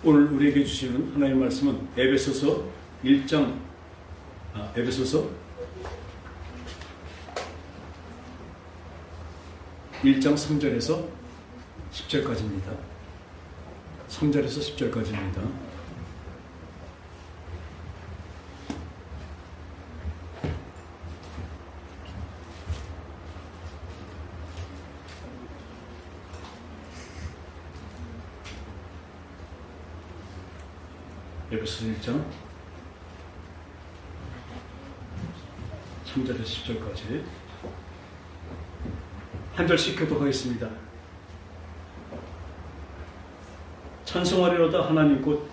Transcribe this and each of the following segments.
오늘 우리에게 주시는 하나님의 말씀은 에베소서 1장 에베소서 1장 3절에서 10절까지입니다. 3절에서 10절까지입니다. 에베소서 1장 3절에서 10절까지 한 절씩 교독하겠습니다. 찬송하리로다 하나님 곧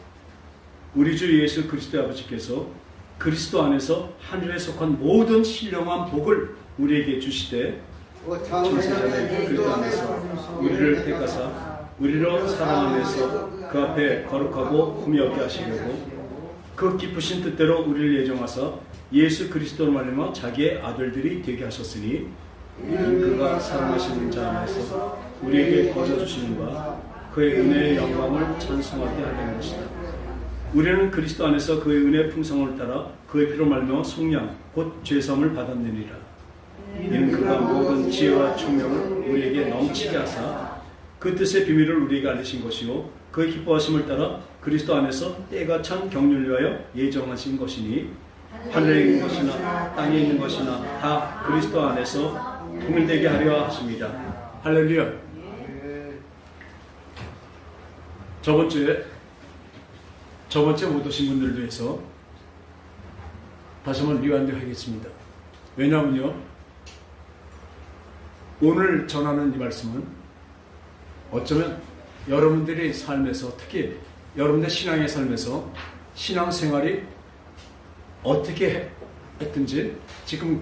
우리 주 예수 그리스도의 아버지께서 그리스도 안에서 하늘에 속한 모든 신령한 복을 우리에게 주시되 천세전에 그리스도 안에서 우리를 택하사 우리로 사랑 안에서 그 앞에 거룩하고 흠이 없게 하시려고 그 기쁘신 뜻대로 우리를 예정하사 예수 그리스도로 말미암아 자기의 아들들이 되게 하셨으니 이는 그가 사랑하시는 자 안에서 우리에게 거저주시는 바 그의 은혜의 영광을 찬송하게 하려는 것이다. 우리는 그리스도 안에서 그의 은혜의 풍성을 따라 그의 피로 말미암아 속량 곧 죄사함을 받았느니라. 이는 그가 모든 지혜와 총명을 우리에게 넘치게 하사 그 뜻의 비밀을 우리에게 알리신 것이요 그의 기뻐하심을 따라 그리스도 안에서 때가 찬 경륜을 위하여 예정하신 것이니 하늘에 있는 것이나 땅에 있는 것이나 다 그리스도 안에서 통일되게 하려 하십니다. 할렐루야. 저번주에 못 오신 분들을 위해서 다시 한번 리와인드 하겠습니다. 왜냐하면요, 오늘 전하는 이 말씀은 어쩌면 여러분들의 삶에서, 특히 여러분들 신앙의 삶에서 신앙생활이 어떻게 했든지 지금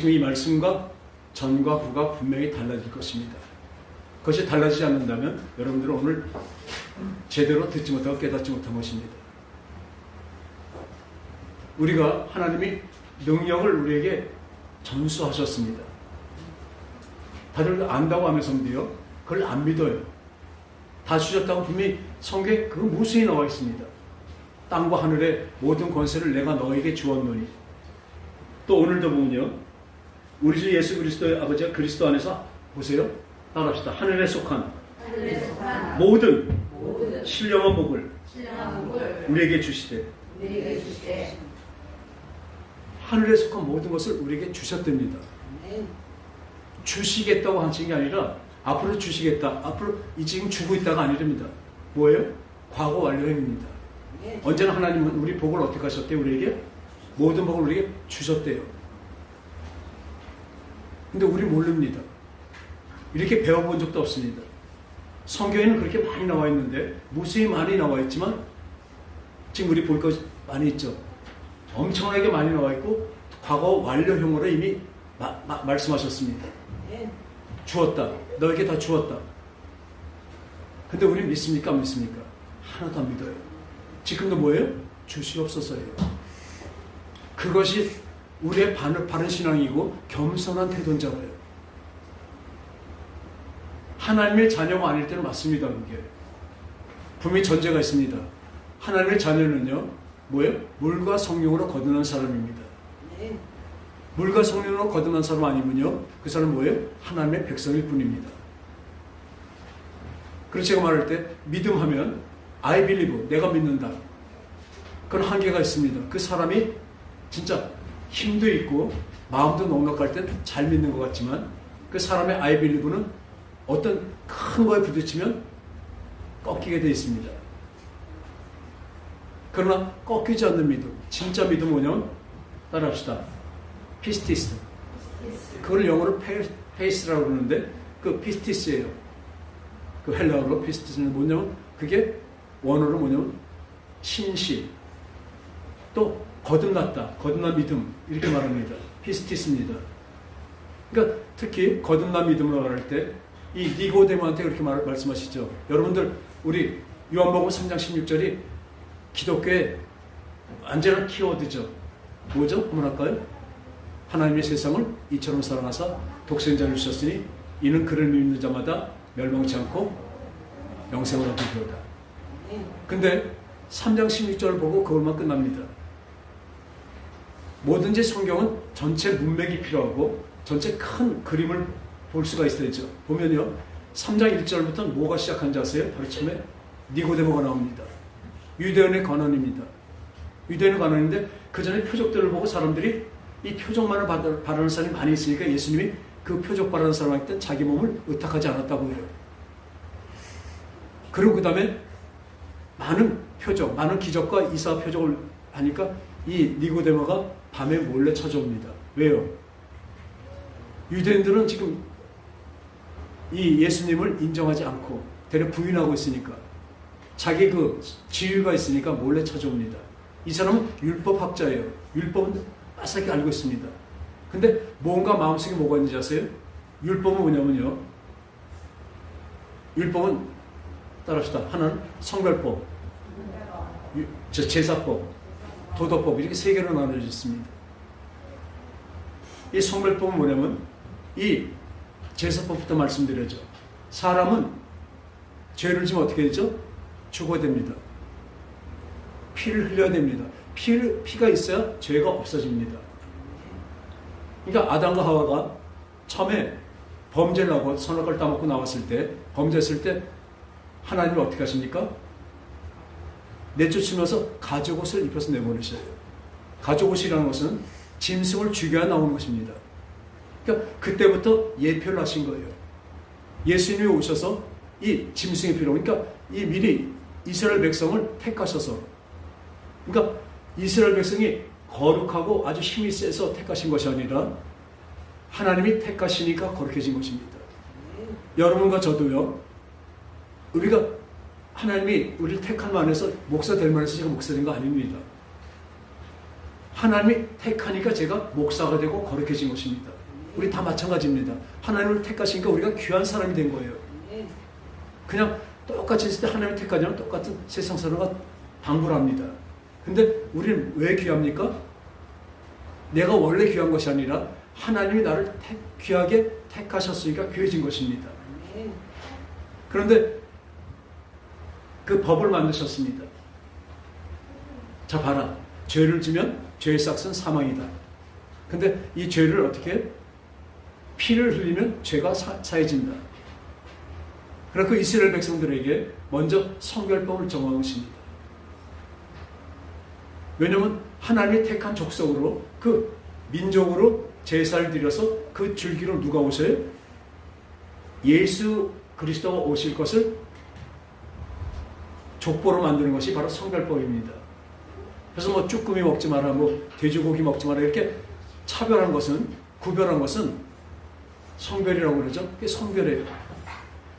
이 말씀과 전과 후가 분명히 달라질 것입니다. 그것이 달라지지 않는다면 여러분들은 오늘 제대로 듣지 못하고 깨닫지 못한 것입니다. 우리가 하나님이 능력을 우리에게 전수하셨습니다. 다들 안다고 하면서도요, 그걸 안 믿어요. 다 주셨다고 분명히 성경에 그 무수히 나와 있습니다. 땅과 하늘의 모든 권세를 내가 너에게 주었노니. 또 오늘도 보면요, 우리 주 예수 그리스도의 아버지가 그리스도 안에서 보세요. 따라합시다. 하늘에 속한 모든 신령한 복을 우리에게 주시되 하늘에 속한 모든 것을 우리에게 주셨답니다. 주시겠다고 하신 게 아니라 앞으로 주시겠다. 앞으로 지금 주고 있다가 아니랍니다. 뭐예요? 과거 완료형입니다. 언제나 하나님은 우리 복을 어떻게 하셨대요? 우리에게 모든 복을 우리에게 주셨대요. 근데 우리 모릅니다. 이렇게 배워본 적도 없습니다. 성경에는 그렇게 많이 나와 있는데, 무수히 많이 나와 있지만 지금 우리 볼 것 많이 있죠. 엄청나게 많이 나와 있고 과거 완료형으로 이미 말씀하셨습니다. 주었다. 너에게 다 주었다. 근데 우리 믿습니까? 안 믿습니까? 하나도 안 믿어요. 지금도 뭐예요? 주시옵소서예요. 그것이 우리의 바른 신앙이고 겸손한 태도인 자예요. 하나님의 자녀가 아닐 때는 맞습니다. 그게 분명히 전제가 있습니다. 하나님의 자녀는요, 뭐예요? 물과 성령으로 거듭난 사람입니다. 물과 성령으로 거듭난 사람 아니면요, 그 사람은 뭐예요? 하나님의 백성일 뿐입니다. 그래서 제가 말할 때 믿음하면 I believe, 내가 믿는다. 그런 한계가 있습니다. 그 사람이 진짜 힘도 있고 마음도 넉넉할 땐 잘 믿는 것 같지만 그 사람의 I believe는 어떤 큰 거에 부딪히면 꺾이게 되어 있습니다. 그러나 꺾이지 않는 믿음, 진짜 믿음 뭐냐면 따라합시다. 피스티스. 그걸 영어로 페이스라고 그러는데 그 피스티스예요. 그 헬라어로 피스티스는 뭐냐면 그게 원어로 뭐냐면 신실, 또 거듭났다, 거듭난 믿음 이렇게 말합니다. 피스티스입니다. 그러니까 특히 거듭난 믿음으로 말할 때 이 니고데모한테 그렇게 말씀하시죠. 여러분들 우리 요한복음 3장 16절이 기독교의 완전한 키워드죠. 뭐죠? 한번 할까요? 하나님의 세상을 이처럼 사랑하사 독생자를 주셨으니 이는 그를 믿는 자마다 멸망치 않고 영생을 얻으리로다. 근데 3장 16절을 보고 그것만 끝납니다. 뭐든지 성경은 전체 문맥이 필요하고 전체 큰 그림을 볼 수가 있어야죠. 보면요, 3장 1절부터 뭐가 시작한지 아세요? 바로 처음에 니고데모가 나옵니다. 유대인의 관원입니다. 유대인의 관원인데 그 전에 표적들을 보고 사람들이 이 표적만을 바라는 사람이 많이 있으니까 예수님이 그 표적 바라는 사람한테 자기 몸을 의탁하지 않았다고 해요. 그리고 그 다음에 많은 표적, 많은 기적과 이사 표적을 하니까 이 니고데모가 밤에 몰래 찾아옵니다. 왜요? 유대인들은 지금 이 예수님을 인정하지 않고 대려 부인하고 있으니까 자기 그 지위가 있으니까 몰래 찾아옵니다. 이 사람은 율법학자예요. 율법은 빠삭히 알고 있습니다. 근데 뭔가 마음속에 뭐가 있는지 아세요? 율법은 뭐냐면요, 율법은 따라합시다. 하나는 성별법, 제사법, 도덕법, 이렇게 세 개로 나눠져 있습니다. 이 성별법은 뭐냐면 이 제사법부터 말씀드렸죠. 사람은 죄를 지면 어떻게 되죠? 죽어야 됩니다. 피를 흘려야 됩니다. 피가 있어야 죄가 없어집니다. 그러니까 아담과 하와가 처음에 범죄를 하고 선악과를 따먹고 나왔을 때, 범죄했을 때 하나님이 어떻게 하십니까? 내쫓으면서 가죽옷을 입혀서 내보내셔요. 가죽옷이라는 것은 짐승을 죽여야 나오는 것입니다. 그러니까 그때부터 예표를 하신 거예요. 예수님이 오셔서 이 짐승의 피로, 그러니까 이 미리 이스라엘 백성을 택하셔서, 그러니까 이스라엘 백성이 거룩하고 아주 힘이 세서 택하신 것이 아니라 하나님이 택하시니까 거룩해진 것입니다. 여러분과 저도요, 우리가 하나님이 우리를 택한 만해서 목사 될 만해서 제가 목사 된 거 아닙니다. 하나님이 택하니까 제가 목사가 되고 거룩해진 것입니다. 우리 다 마찬가지입니다. 하나님을 택하시니까 우리가 귀한 사람이 된 거예요. 그냥 똑같이 있을 때 하나님이 택하지만 똑같은 세상 사람과 방불합니다. 근데 우리는 왜 귀합니까? 내가 원래 귀한 것이 아니라 하나님이 나를 귀하게 택하셨으니까 귀해진 것입니다. 그런데 그 법을 만드셨습니다. 자, 봐라. 죄를 지면 죄의 삭은 사망이다. 근데 이 죄를 어떻게? 피를 흘리면 죄가 사해진다. 그래서 그 이스라엘 백성들에게 먼저 성별법을 정하십니다. 왜냐하면 하나님이 택한 족속으로, 그 민족으로 제사를 드려서 그 줄기로 누가 오셔요? 예수 그리스도가 오실 것을 족보로 만드는 것이 바로 성별법입니다. 그래서 뭐 쭈꾸미 먹지 마라, 뭐 돼지고기 먹지 마라, 이렇게 차별한 것은, 구별한 것은 성별이라고 그러죠. 그게 성별이에요.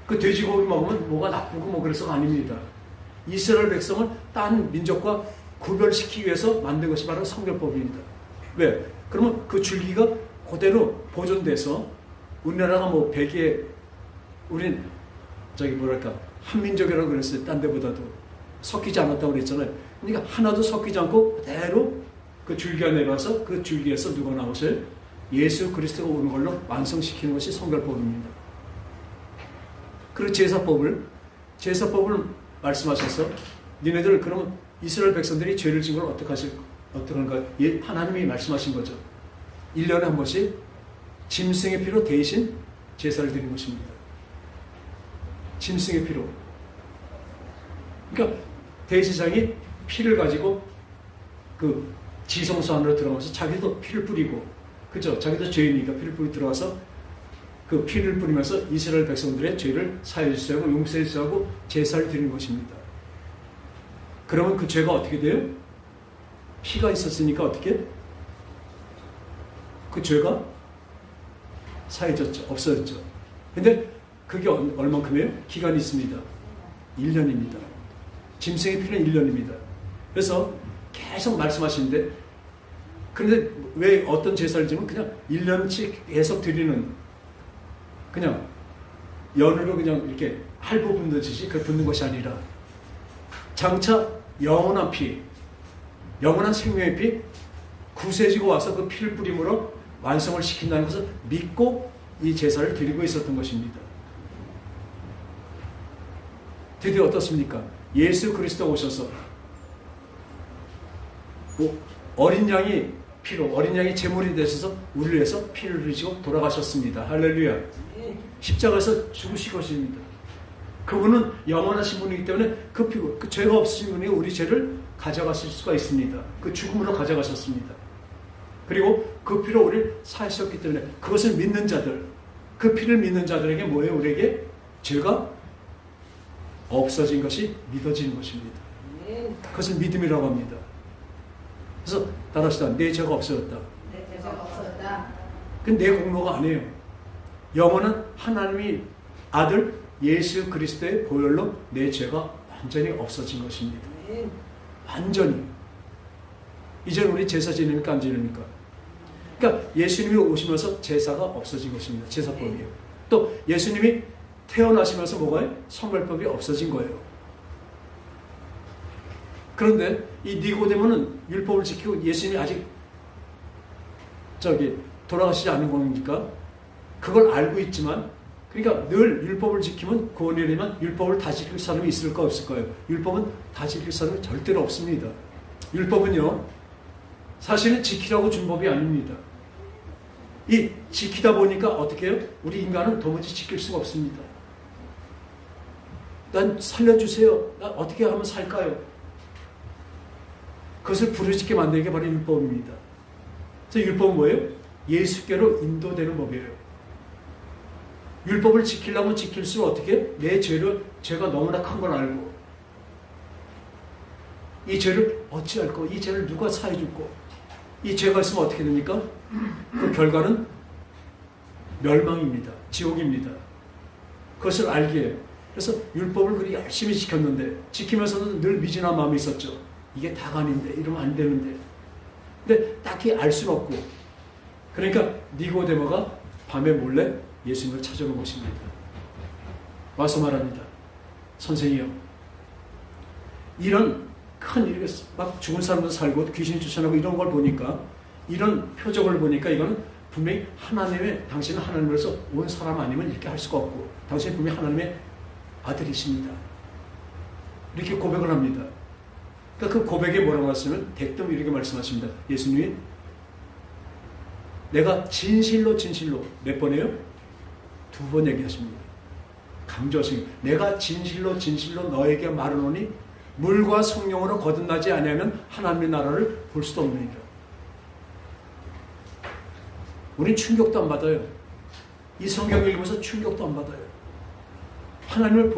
그 돼지고기 먹으면 뭐가 나쁘고 뭐 그래서가 아닙니다. 이스라엘 백성을 딴 민족과 구별시키기 위해서 만든 것이 바로 성별법입니다. 왜? 그러면 그 줄기가 그대로 보존돼서, 우리나라가 뭐 백에, 우린 저기 뭐랄까 한민족이라고 그랬어요. 딴 데보다도 섞이지 않았다고 그랬잖아요. 그러니까 하나도 섞이지 않고 그대로 그 줄기가 내려와서 그 줄기에서 누가 나오세요? 예수 그리스도가 오는 걸로 완성시키는 것이 성별법입니다. 그리고 제사법을 말씀하셔서 니네들 그러면 이스라엘 백성들이 죄를 지은 걸 어떻게 하는가? 하나님이 말씀하신 거죠. 1년에 한 번씩 짐승의 피로 대신 제사를 드리는 것입니다. 짐승의 피로. 그러니까 대제사장이 피를 가지고 그 지성소 안으로 들어가서 자기도 피를 뿌리고, 그죠? 자기도 죄인이니까 피를 뿌리고 들어가서 그 피를 뿌리면서 이스라엘 백성들의 죄를 사해 주시고 용서해 주시고 제사를 드리는 것입니다. 그러면 그 죄가 어떻게 돼요? 피가 있었으니까 어떻게? 그 죄가 사해졌죠. 없어졌죠. 근데 그게 얼만큼이에요? 기간이 있습니다. 1년입니다. 짐승의 피는 1년입니다. 그래서 계속 말씀하시는데, 그런데 왜 어떤 제사를 지면 그냥 1년씩 계속 드리는, 그냥 연으로 그냥 이렇게 할부 붓듯이 그 붓는 것이 아니라 장차 영원한 피, 영원한 생명의 피, 구세주가 와서 그 피를 뿌림으로 완성을 시킨다는 것을 믿고 이 제사를 드리고 있었던 것입니다. 드디어 어떻습니까? 예수 그리스도 오셔서 어린 양이 피로, 어린 양이 제물이 되셔서 우리를 위해서 피를 흘리시고 돌아가셨습니다. 할렐루야. 십자가에서 죽으시것입니다. 그분은 영원하신 분이기 때문에 그 피고, 그 죄가 없으신 분이 우리 죄를 가져가실 수가 있습니다. 그 죽음으로 가져가셨습니다. 그리고 그 피로 우리를 사하셨기 때문에 그것을 믿는 자들, 그 피를 믿는 자들에게 뭐예요? 우리에게 죄가 없어진 것이 믿어지는 것입니다. 그것을 믿음이라고 합니다. 그래서 따라합시다. 내 죄가 없어졌다. 내 죄가 없어졌다. 그건 내 공로가 아니에요. 영원한 하나님의 아들 예수 그리스도의 보혈로 내 죄가 완전히 없어진 것입니다. 완전히. 이제 우리 제사 지내니까 안 지내니까. 그러니까 예수님이 오시면서 제사가 없어진 것입니다. 제사법이에요. 또 예수님이 태어나시면서 뭐가요? 성별법이 없어진 거예요. 그런데 이 니고데모는 율법을 지키고 예수님이 아직 돌아가시지 않은 겁니까? 그걸 알고 있지만, 그러니까 늘 율법을 지키면 구원이 되면 율법을 다 지킬 사람이 있을까 없을까요? 율법은 다 지킬 사람이 절대로 없습니다. 율법은요, 사실은 지키라고 준 법이 아닙니다. 이 지키다 보니까 어떻게 해요? 우리 인간은 도무지 지킬 수가 없습니다. 난 살려주세요. 나 어떻게 하면 살까요? 그것을 부르짖게 만드는 게 바로 율법입니다. 그래서 율법은 뭐예요? 예수께로 인도되는 법이에요. 율법을 지키려면 지킬수록 어떻게? 내 죄가 너무나 큰 걸 알고, 이 죄를 어찌할 거, 이 죄를 누가 사해줄 거, 이 죄가 있으면 어떻게 됩니까? 그 결과는 멸망입니다. 지옥입니다. 그것을 알게 해요. 그래서 율법을 그리 열심히 지켰는데, 지키면서도 늘 미진한 마음이 있었죠. 이게 다가 아닌데, 이러면 안 되는데. 근데 딱히 알 수는 없고, 그러니까 니고데모가 밤에 몰래 예수님을 찾아온 것입니다. 와서 말합니다. 선생이요, 이런 큰 일이 막 죽은 사람도 살고 귀신이 쫓아나고 이런 걸 보니까, 이런 표적을 보니까 이거는 분명히 당신은 하나님으로서 온 사람 아니면 이렇게 할 수가 없고, 당신은 분명히 하나님의 아들이십니다. 이렇게 고백을 합니다. 그러니까 그 고백에 뭐라고 하시면 대뜸 이렇게 말씀하십니다. 예수님이 내가 진실로 몇 번이에요? 2번 얘기하십니다. 강조하십니다. 내가 진실로 너에게 말하노니 물과 성령으로 거듭나지 아니하면 하나님의 나라를 볼 수도 없느니라. 우린 충격도 안 받아요. 이 성경 읽으면서 충격도 안 받아요. 하나님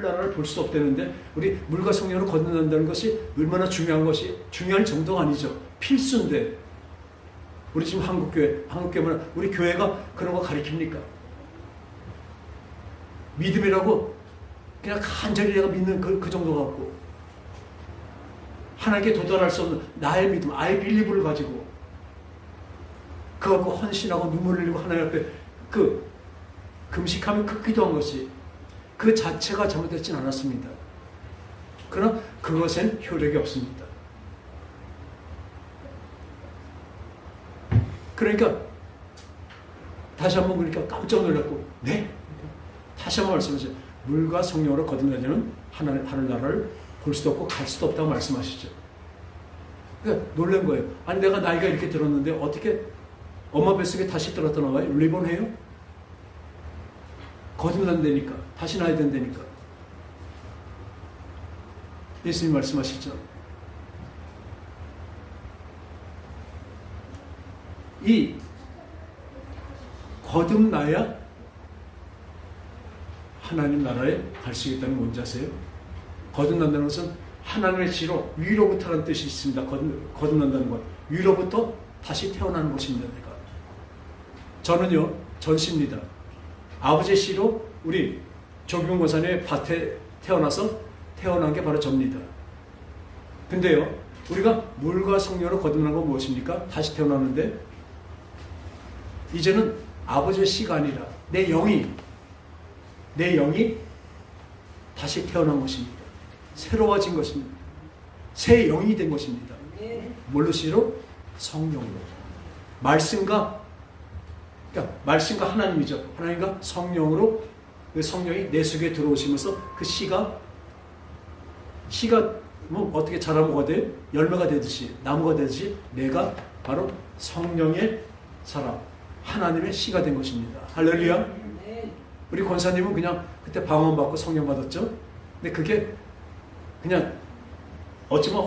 나라를 볼 수 없다는데 우리 물과 성령으로 거듭난다는 것이 얼마나 중요할 정도가 아니죠. 필수인데, 우리 지금 한국교회는 우리 교회가 그런 거 가르칩니까? 믿음이라고 그냥 간절히 내가 믿는 그 정도 갖고, 하나님께 도달할 수 없는 나의 믿음, I believe를 가지고 그거 갖고 헌신하고 눈물 흘리고 하나님 앞에 금식하며 기도한 것이, 그 자체가 잘못되진 않았습니다. 그러나 그것엔 효력이 없습니다. 그러니까 다시 한번 그러니까 깜짝 놀랐고, 네? 다시 한번 말씀하세요. 물과 성령으로 거듭나자는 하늘 나라를 볼 수도 없고 갈 수도 없다고 말씀하시죠. 그러니까 놀란 거예요. 아니 내가 나이가 이렇게 들었는데 어떻게 엄마 뱃속에 다시 들었다 나와요? 리본해요? 거듭난다니까. 다시 나야 된다니까. 예수님 말씀하시죠. 이 거듭나야 하나님 나라에 갈 수 있다는 뭔지 아세요? 거듭난다는 것은 하나님의 지로 위로부터라는 뜻이 있습니다. 거듭난다는 것. 위로부터 다시 태어나는 것입니다. 내가. 저는요, 전시입니다. 아버지의 씨로 우리 조규봉 권사님의 밭에 태어난 게 바로 접니다. 근데요, 우리가 물과 성령으로 거듭난 건 무엇입니까? 다시 태어나는데, 이제는 아버지의 씨가 아니라 내 영이 다시 태어난 것입니다. 새로워진 것입니다. 새 영이 된 것입니다. 뭘로 씨로? 성령으로. 말씀과 하나님이죠. 하나님과 성령으로 그 성령이 내 속에 들어오시면서 그 씨가 씨가 뭐 어떻게 자라면 뭐가 돼? 열매가 되듯이, 나무가 되듯이 내가 바로 성령의 사람, 하나님의 씨가 된 것입니다. 할렐루야. 우리 권사님은 그냥 그때 방언 받고 성령 받았죠. 근데 그게 그냥 어쩌면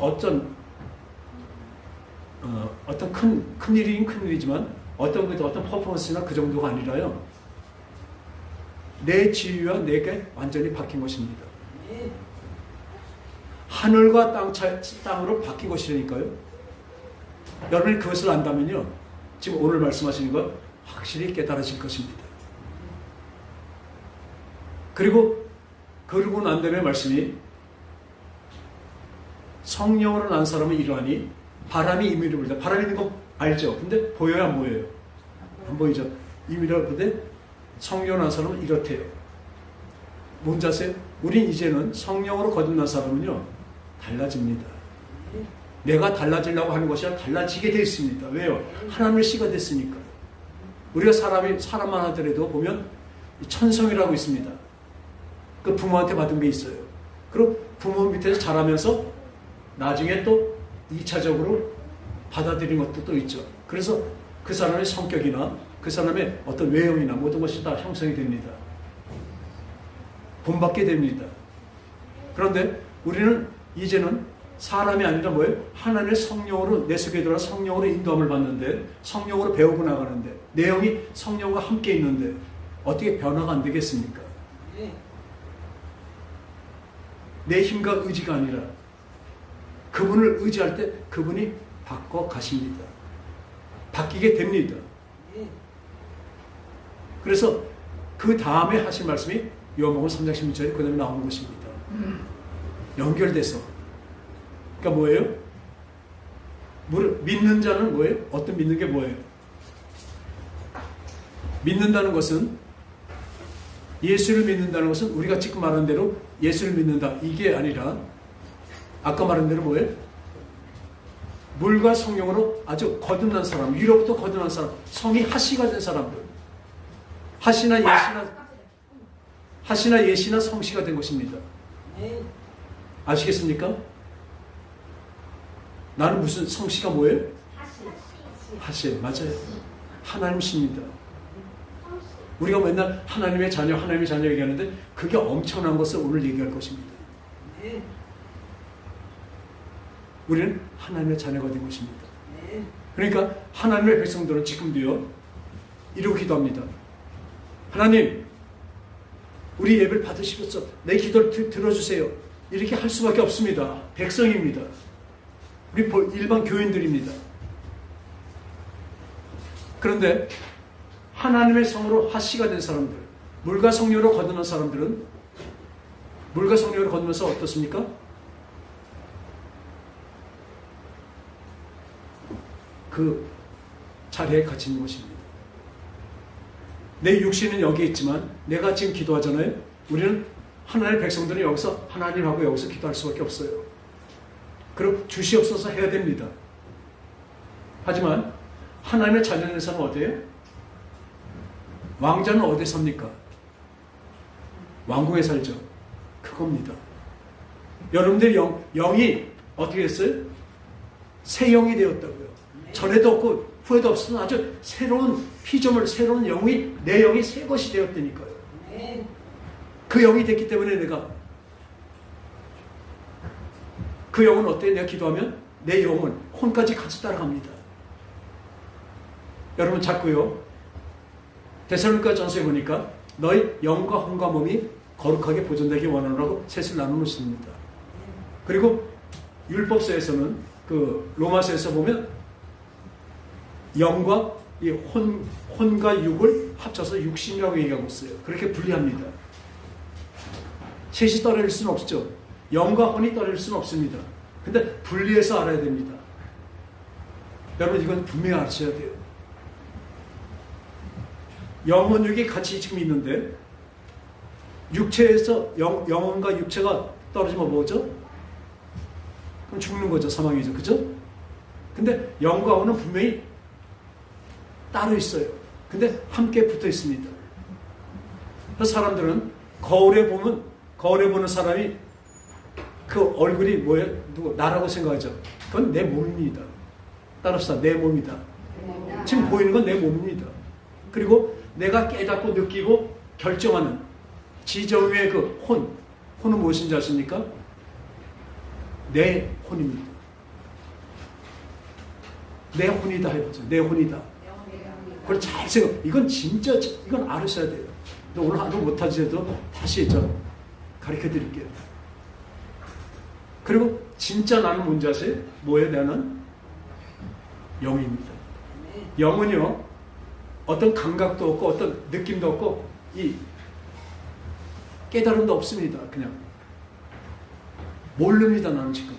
어떤 큰 일이긴 큰 일이지만 어떤 퍼포먼스나 그 정도가 아니라요. 내 지위와 내게 완전히 바뀐 것입니다. 하늘과 땅으로 바뀐 것이라니까요. 여러분이 그것을 안다면요, 지금 오늘 말씀하시는 것 확실히 깨달아질 것입니다. 그리고 난 다음에 말씀이 성령으로 난 사람은 이러하니 바람이 임의로 불다. 바람이 있는 거 알죠? 근데 보여요, 안 보여요? 안 보이죠? 임의로 불되 성령으로 난 사람은 이렇대요. 뭔지 아세요? 우린 이제는 성령으로 거듭난 사람은요, 달라집니다. 내가 달라지려고 하는 것이 아니라 달라지게 되어 있습니다. 왜요? 하나님의 씨가 됐으니까. 우리가 사람만 하더라도 보면 천성이라고 있습니다. 그 부모한테 받은 게 있어요. 그리고 부모 밑에서 자라면서 나중에 또 2차적으로 받아들인 것도 또 있죠. 그래서 그 사람의 성격이나 그 사람의 어떤 외형이나 모든 것이 다 형성이 됩니다. 본받게 됩니다. 그런데 우리는 이제는 사람이 아니라 뭐예요? 하나님의 성령으로 내 속에 들어와 성령으로 인도함을 받는데, 성령으로 배우고 나가는데, 내용이 성령과 함께 있는데 어떻게 변화가 안 되겠습니까? 내 힘과 의지가 아니라 그분을 의지할 때 그분이 바꿔 가십니다. 바뀌게 됩니다. 그래서 그 다음에 하신 말씀이 요한복음 3장 16절에 그 다음에 나오는 것입니다. 연결돼서. 그러니까 뭐예요? 믿는 자는 뭐예요? 어떤 믿는 게 뭐예요? 믿는다는 것은, 예수를 믿는다는 것은 우리가 지금 말한 대로 예수를 믿는다, 이게 아니라 아까 말한 대로 뭐예요? 물과 성령으로 아주 거듭난 사람, 위로부터 거듭난 사람, 성이 하시가 된 사람들, 하시나 예시나 성시가 된 것입니다. 아시겠습니까? 나는 무슨 성시가 뭐예요? 하시, 맞아요. 하나님 씨입니다. 우리가 맨날 하나님의 자녀 얘기하는데 그게 엄청난 것을 오늘 얘기할 것입니다. 우리는 하나님의 자녀가 된 것입니다. 그러니까 하나님의 백성들은 지금도요, 이러고 기도합니다. 하나님, 우리 예배를 받으시면서 내 기도를 들어주세요. 이렇게 할 수밖에 없습니다. 백성입니다. 우리 일반 교인들입니다. 그런데 하나님의 성으로 하시가 된 사람들, 물과 성령으로 거듭난 사람들은 물과 성령으로 거듭나서 어떻습니까? 그 자리에 같이 있는 것입니다. 내 육신은 여기 있지만 내가 지금 기도하잖아요. 우리는 하나님의 백성들은 여기서 하나님하고 여기서 기도할 수밖에 없어요. 그리고 주시옵소서 해야 됩니다. 하지만 하나님의 자녀에서는 어디예요? 왕자는 어디에 삽니까? 왕궁에 살죠. 그겁니다. 여러분들 영이 어떻게 됐어요? 새 영이 되었다고요. 전에도 없고 후에도 없으면 아주 새로운 피조물, 새로운 영이, 내 영이 새 것이 되었다니까요. 그 영이 됐기 때문에 내가, 그 영은 어때요? 내가 기도하면 내 영은 혼까지 같이 따라갑니다. 여러분 자꾸요, 데살로니가 전서에 보니까 너희 영과 혼과 몸이 거룩하게 보존되기 원하노라고 셋을 나누십니다. 그리고 율법서에서는, 그 로마서에서 보면 영과 이 혼과 육을 합쳐서 육신이라고 얘기하고 있어요. 그렇게 분리합니다. 셋이 떨어질 수는 없죠. 영과 혼이 떨어질 수는 없습니다. 근데 분리해서 알아야 됩니다. 여러분 이건 분명히 아셔야 돼요. 영혼 육이 같이 지금 있는데 육체에서 영혼과 육체가 떨어지면 뭐죠? 그럼 죽는 거죠. 사망이죠. 그죠? 근데 영과 혼은 분명히 따로 있어요. 근데 함께 붙어 있습니다. 그래서 사람들은 거울에 보는 사람이 그 그 얼굴이 뭐예요? 누구? 나라고 생각하죠. 그건 내 몸입니다. 따라서 내 몸이다. 지금 보이는 건 내 몸입니다. 그리고 내가 깨닫고 느끼고 결정하는 지정의 그 혼은 무엇인지 아십니까? 내 혼입니다. 내 혼이다 해보죠. 내 혼이다. 그걸 잘 생각. 이건 진짜 이건 알으셔야 돼요. 오늘 하루 못하지도 다시 가르쳐 드릴게요. 그리고 진짜 나는 뭔지 아세요? 뭐예요? 나는 영입니다. 영은요 어떤 감각도 없고 어떤 느낌도 없고 이 깨달음도 없습니다. 그냥 모릅니다. 나는 지금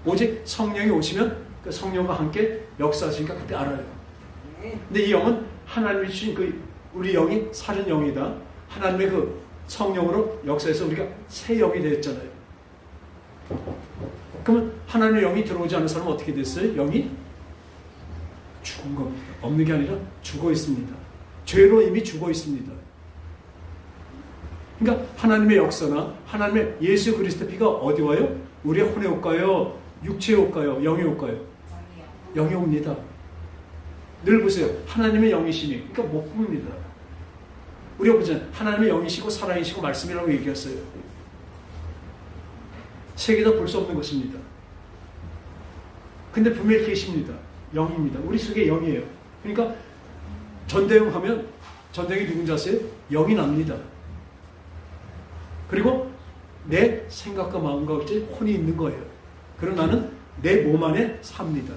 오직 성령이 오시면 그 성령과 함께 역사하시니까 그때 알아요. 근데 이 영은 하나님이 주신 그 우리 영이 살은 영이다. 하나님의 그 성령으로 역사해서 우리가 새 영이 되었잖아요. 그러면 하나님의 영이 들어오지 않은 사람은 어떻게 됐어요? 영이 죽은 겁니다. 없는 게 아니라 죽어 있습니다. 죄로 이미 죽어 있습니다. 그러니까 하나님의 역사나 하나님의 예수 그리스도 피가 어디 와요? 우리의 혼에 올까요? 육체에 올까요? 영에 올까요? 영에 옵니다. 늘 보세요. 하나님의 영이시니 그러니까 못 봅니다. 우리가 보잖아요. 하나님의 영이시고 살아계시고 말씀이라고 얘기했어요. 세 개 다 볼 수 없는 것입니다. 근데 분명히 계십니다. 영입니다. 우리 속에 영이에요. 그러니까 전대웅 하면 전대웅이 누군지 아세요? 영이 납니다. 그리고 내 생각과 마음과 어째 혼이 있는 거예요. 그럼 나는 내 몸 안에 삽니다.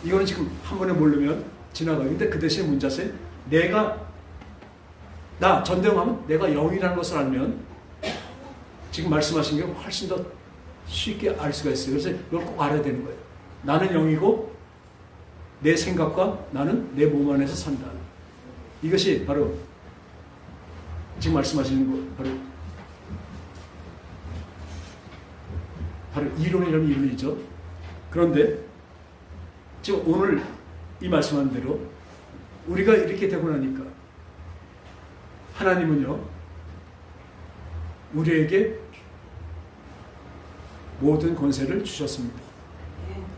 이거는 지금 한 번에 모르면 지나가요. 근데 그 대신에 문제 아세요? 나 전대웅 하면 내가 영이라는 것을 알면 지금 말씀하신 게 훨씬 더 쉽게 알 수가 있어요. 그래서 이걸 꼭 알아야 되는 거예요. 나는 영이고 내 생각과 나는 내 몸 안에서 산다. 이것이 바로 지금 말씀하시는 거 바로 이론이라는 이론이죠. 그런데 지금 오늘 이 말씀한 대로 우리가 이렇게 되고 나니까 하나님은요 우리에게 모든 권세를 주셨습니다.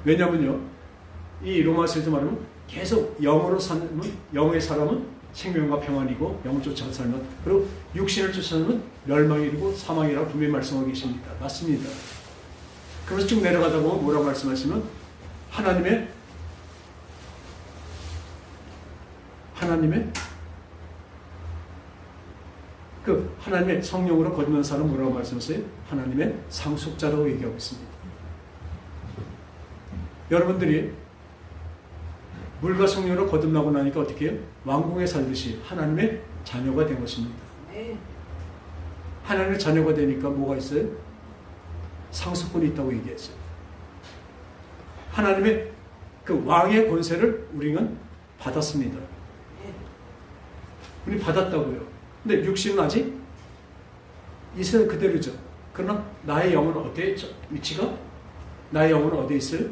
왜냐면요 이 로마서에서 말하면 계속 영으로 사는 영의 사람은 생명과 평안이고 영을 쫓아 살면 그리고 육신을 쫓아서는 멸망이고 사망이라고 분명히 말씀하고 계십니다. 맞습니다. 그래서 쭉 내려가다 보면 뭐라고 말씀하시면 하나님의 성령으로 거듭난 사람은 뭐라고 말씀하세요? 하나님의 상속자라고 얘기하고 있습니다. 여러분들이 물과 성령으로 거듭나고 나니까 어떻게 해요? 왕궁에 살듯이 하나님의 자녀가 된 것입니다. 하나님의 자녀가 되니까 뭐가 있어요? 상속권이 있다고 얘기했어요. 하나님의 그 왕의 권세를 우리는 받았습니다. 우리 받았다고요. 근데 육신은 아직 이 세상 그대로죠. 그러나 나의 영은 어디에 있죠? 위치가? 나의 영은 어디에 있어요?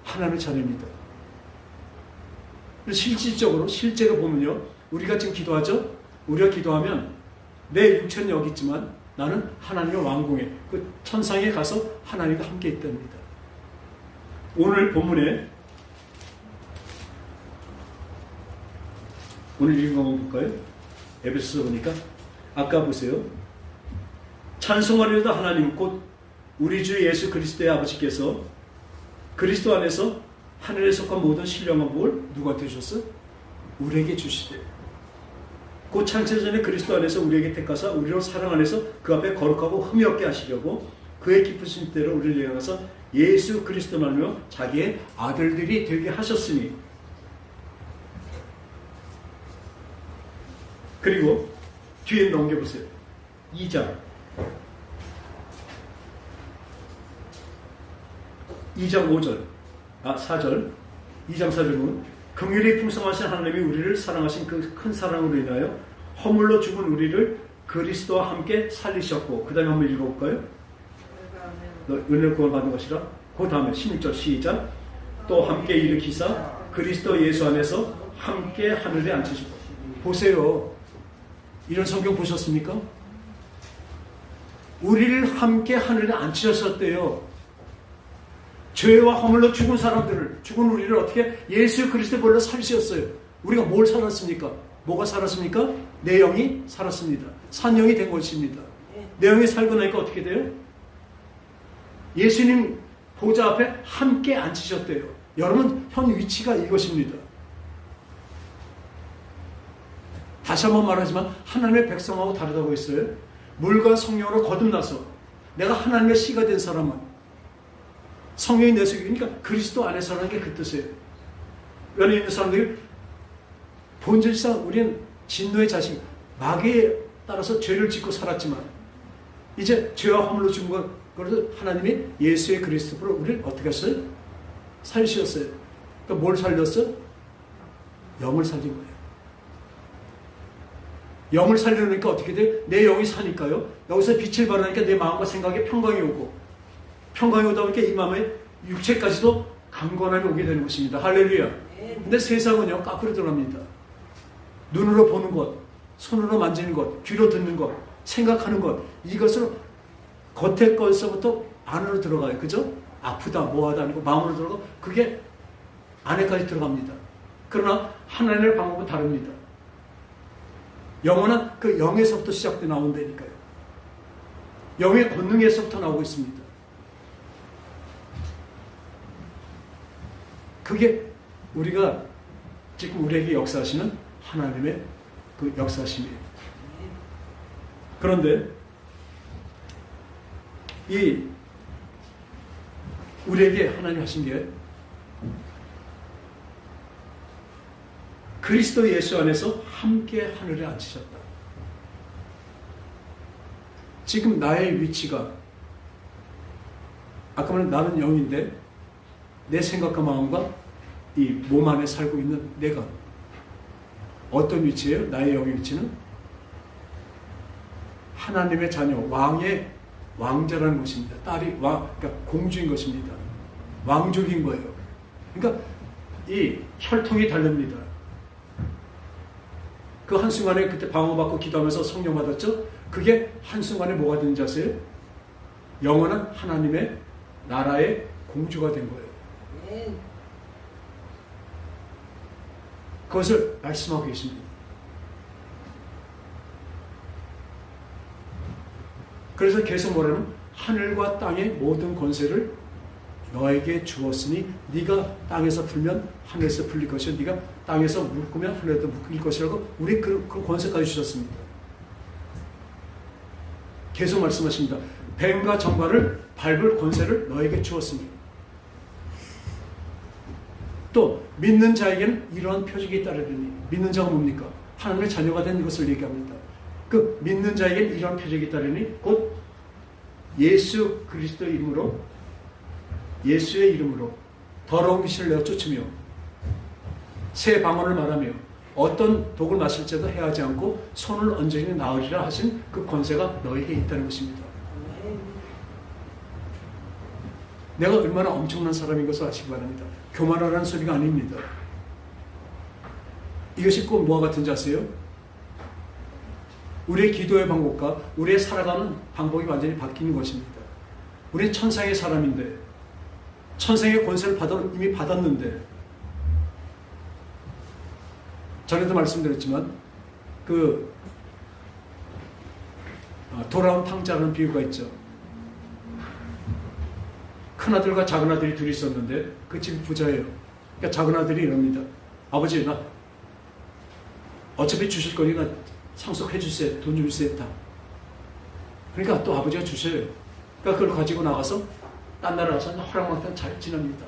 하나님의 자녀입니다. 실제로 보면요. 우리가 지금 기도하죠? 우리가 기도하면 내 육체는 여기 있지만 나는 하나님의 왕궁에 그 천상에 가서 하나님과 함께 있답니다. 오늘 본문에 오늘 읽은 거 볼까요? 에베소서 보니까 아까 보세요. 찬송하리로다 하나님 곧 우리 주 예수 그리스도의 아버지께서 그리스도 안에서 하늘에 속한 모든 신령한 복을 누구한테 주셨어? 우리에게 주시되 곧 창세전에 그리스도 안에서 우리에게 택하사 우리로 사랑 안에서 그 앞에 거룩하고 흠이 없게 하시려고 그의 기쁘신 대로 우리를 향하사 예수 그리스도 말며 자기의 아들들이 되게 하셨으니 그리고 뒤에 넘겨보세요. 2장 4절 2장 4절 보면 긍휼이 풍성하신 하나님이 우리를 사랑하신 그 큰 사랑으로 인하여 허물로 죽은 우리를 그리스도와 함께 살리셨고 그 다음에 한번 읽어볼까요? 은혜를 구원 받은 것이라 그 다음에 16절 시작 또 함께 일으키사 그리스도 예수 안에서 함께 하늘에 앉히시고 보세요. 이런 성경 보셨습니까? 우리를 함께 하늘에 앉히셨대요. 죄와 허물로 죽은 사람들을, 죽은 우리를 어떻게 예수 그리스도의 보혈로 살리셨어요. 우리가 뭘 살았습니까? 뭐가 살았습니까? 내 영이 살았습니다. 산 영이 된 것입니다. 내 영이 살고 나니까 어떻게 돼요? 예수님 보좌 앞에 함께 앉히셨대요. 여러분, 현 위치가 이것입니다. 다시 한번 말하지만 하나님의 백성하고 다르다고 했어요. 물과 성령으로 거듭나서 내가 하나님의 씨가 된 사람은 성령이 내 속에, 그러니까 그리스도 안에서라는 게 그 뜻이에요. 연예인 있는 사람들이 본질상 우리는 진노의 자식, 마귀에 따라서 죄를 짓고 살았지만 이제 죄와 허물로 죽은 것을 하나님이 예수의 그리스도로 우리를 어떻게 했어요? 살리셨어요. 그러니까 뭘 살렸어? 영을 살린 거예요. 영을 살리려니까 어떻게 돼요? 내 영이 사니까요. 여기서 빛을 발하니까 내 마음과 생각에 평강이 오고, 평강이 오다 보니까 이 마음의 육체까지도 강건함이 오게 되는 것입니다. 할렐루야. 근데 세상은요, 까꾸로 들어갑니다. 눈으로 보는 것, 손으로 만지는 것, 귀로 듣는 것, 생각하는 것, 이것으로 겉에 것서부터 안으로 들어가요. 그죠? 아프다, 뭐하다 아니고 마음으로 들어가고 그게 안에까지 들어갑니다. 그러나 하나님의 방법은 다릅니다. 영혼은 그 영에서부터 시작돼 나온다니까요. 영의 권능에서부터 나오고 있습니다. 그게 우리가 지금 우리에게 역사하시는 하나님의 그 역사심이에요. 그런데 이 우리에게 하나님 하신 게 그리스도 예수 안에서 함께 하늘에 앉히셨다. 지금 나의 위치가, 아까 말한 나는 영인데 내 생각과 마음과 이 몸 안에 살고 있는 내가 어떤 위치예요? 나의 영의 위치는 하나님의 자녀, 왕의 왕자라는 것입니다. 딸이 그러니까 공주인 것입니다. 왕족인 거예요. 그러니까 이 혈통이 다릅니다. 그 한순간에 그때 방어받고 기도하면서 성령 받았죠? 그게 한순간에 뭐가 되는지 아세요? 영원한 하나님의 나라의 공주가 된 거예요. 그것을 말씀하고 계십니다. 그래서 계속 뭐라면 하늘과 땅의 모든 권세를 너에게 주었으니 네가 땅에서 풀면 하늘에서 풀릴 것이요 네가 땅에서 묶으면 하늘에서 묶일 것이라고 우리 그 권세까지 주셨습니다. 계속 말씀하십니다. 뱀과 정갈을 밟을 권세를 너에게 주었으니 또 믿는 자에게는 이러한 표적이 따르리니 믿는 자가 뭡니까? 하나님의 자녀가 된 것을 얘기합니다. 그 믿는 자에게는 이러한 표적이 따르니 곧 예수 그리스도의 이름으로 예수의 이름으로 더러운 빛을 내어 쫓으며 새 방언을 말하며 어떤 독을 마실지도 해하지 않고 손을 얹으니 나으리라 하신 그 권세가 너에게 있다는 것입니다. 내가 얼마나 엄청난 사람인 것을 아시기 바랍니다. 교만하라는 소리가 아닙니다. 이것이 꼭 뭐와 같은지 아세요? 우리의 기도의 방법과 우리의 살아가는 방법이 완전히 바뀌는 것입니다. 우리는 천상의 사람인데 천상의 권세를 이미 받았는데 전에도 말씀드렸지만 그 돌아온 탕자라는 비유가 있죠. 큰아들과 작은아들이 둘이 있었는데 그 집이 부자예요. 그러니까 작은아들이 이럽니다. 아버지, 나 어차피 주실 거니까 상속해 주세요. 돈 좀 주세요. 그러니까 또 아버지가 주셔요. 그러니까 그걸 가지고 나가서 딴 나라 가서 허락만큼 잘 지냅니다.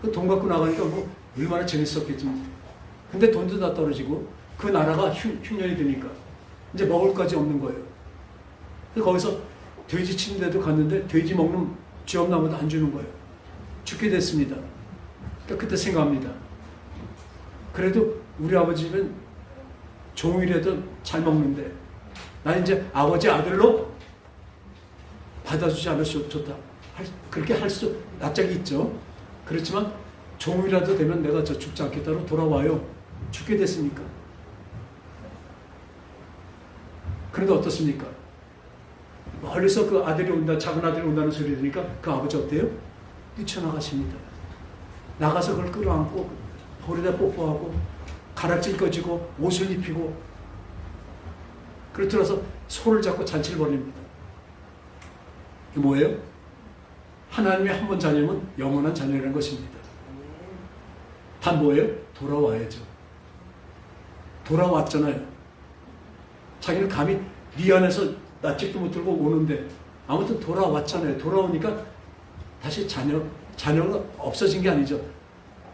그 돈 갖고 나가니까 뭐 얼마나 재밌었겠지만. 근데 돈도 다 떨어지고 그 나라가 흉년이 되니까 이제 먹을 것이 없는 거예요. 그래서 거기서 돼지 치는 데도 갔는데 돼지 먹는 쥐엄나무도 안 주는 거예요. 죽게 됐습니다. 그러니까 그때 생각합니다. 그래도 우리 아버지는 종이라도 잘 먹는데 나 이제 아버지 아들로 받아주지 않을 수 좋다. 그렇게 할 수 낯짝이 있죠. 그렇지만 종이라도 되면 내가 저 죽지 않겠다로 돌아와요. 죽게 됐습니까? 그런데 어떻습니까? 멀리서 그 아들이 온다, 작은 아들이 온다는 소리 들으니까 그 아버지 어때요? 뛰쳐나가십니다. 나가서 그걸 끌어안고 볼에다 뽀뽀하고 가락질 꺼지고 옷을 입히고 그리고 들어서 손을 잡고 잔치를 벌립니다. 이게 뭐예요? 하나님의 한 번 자녀면 영원한 자녀라는 것입니다. 단 뭐예요? 돌아와야죠. 돌아왔잖아요. 자기는 감히 미안해서 낯집도 못 들고 오는데 아무튼 돌아왔잖아요. 돌아오니까 다시 자녀가 없어진 게 아니죠.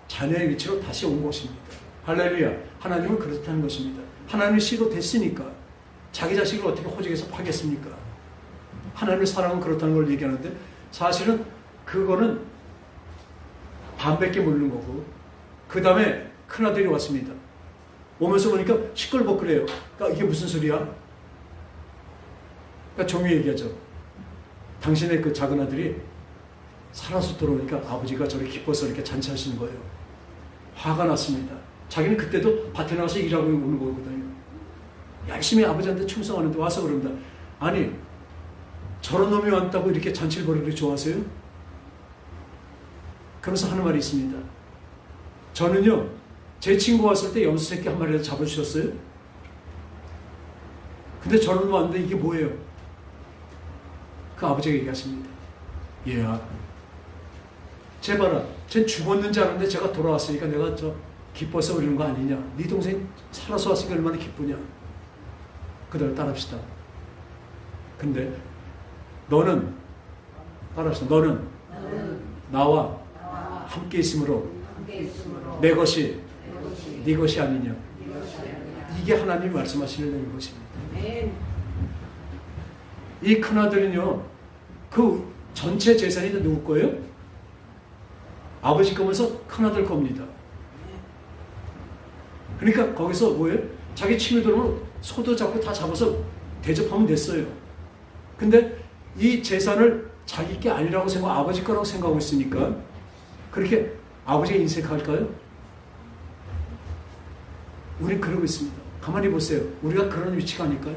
자녀의 위치로 다시 온 것입니다. 할렐루야. 하나님은 그렇다는 것입니다. 하나님의 씨로 됐으니까 자기 자식을 어떻게 호적에서 파겠습니까? 하나님의 사랑은 그렇다는 걸 얘기하는데 사실은 그거는 반밖에 모르는 거고 그 다음에 큰아들이 왔습니다. 오면서 보니까 시끌벅글해요. 그러니까 이게 무슨 소리야? 그러니까 종이 얘기하죠. 당신의 그 작은 아들이 살아서 돌아오니까 아버지가 저를 기뻐서 이렇게 잔치하시는 거예요. 화가 났습니다. 자기는 그때도 밭에 나가서 일하고 오는 거거든요. 열심히 아버지한테 충성하는데 와서 그럽니다. 아니 저런 놈이 왔다고 이렇게 잔치를 벌이기 좋아하세요? 그러면서 하는 말이 있습니다. 저는요 제 친구 왔을 때 염소 새끼 한 마리라도 잡아주셨어요? 근데 저런 놈 왔는데 이게 뭐예요? 그 아버지가 얘기하십니다. 얘야 쟤 봐라 쟤 죽었는지 아는데 제가 돌아왔으니까 내가 기뻐서 그러는 거 아니냐. 네 동생 살아서 왔으니까 얼마나 기쁘냐. 그대로 따라합시다. 근데 너는 따라합시다. 너는 나와 함께 있으므로 내 것이 네 것이 아니냐. 이게 하나님이 말씀하시는 것입니다. 이 큰아들은요 그 전체 재산이 다 누구 거예요? 아버지 거면서 큰아들 겁니다. 그러니까 거기서 뭐예요? 자기 침이 들어오면 소도 잡고 다 잡아서 대접하면 됐어요. 근데 이 재산을 자기 게 아니라고 아버지 거라고 생각하고 있으니까 그렇게 아버지가 인색할까요? 우린 그러고 있습니다. 가만히 보세요. 우리가 그런 위치가 아닐까요?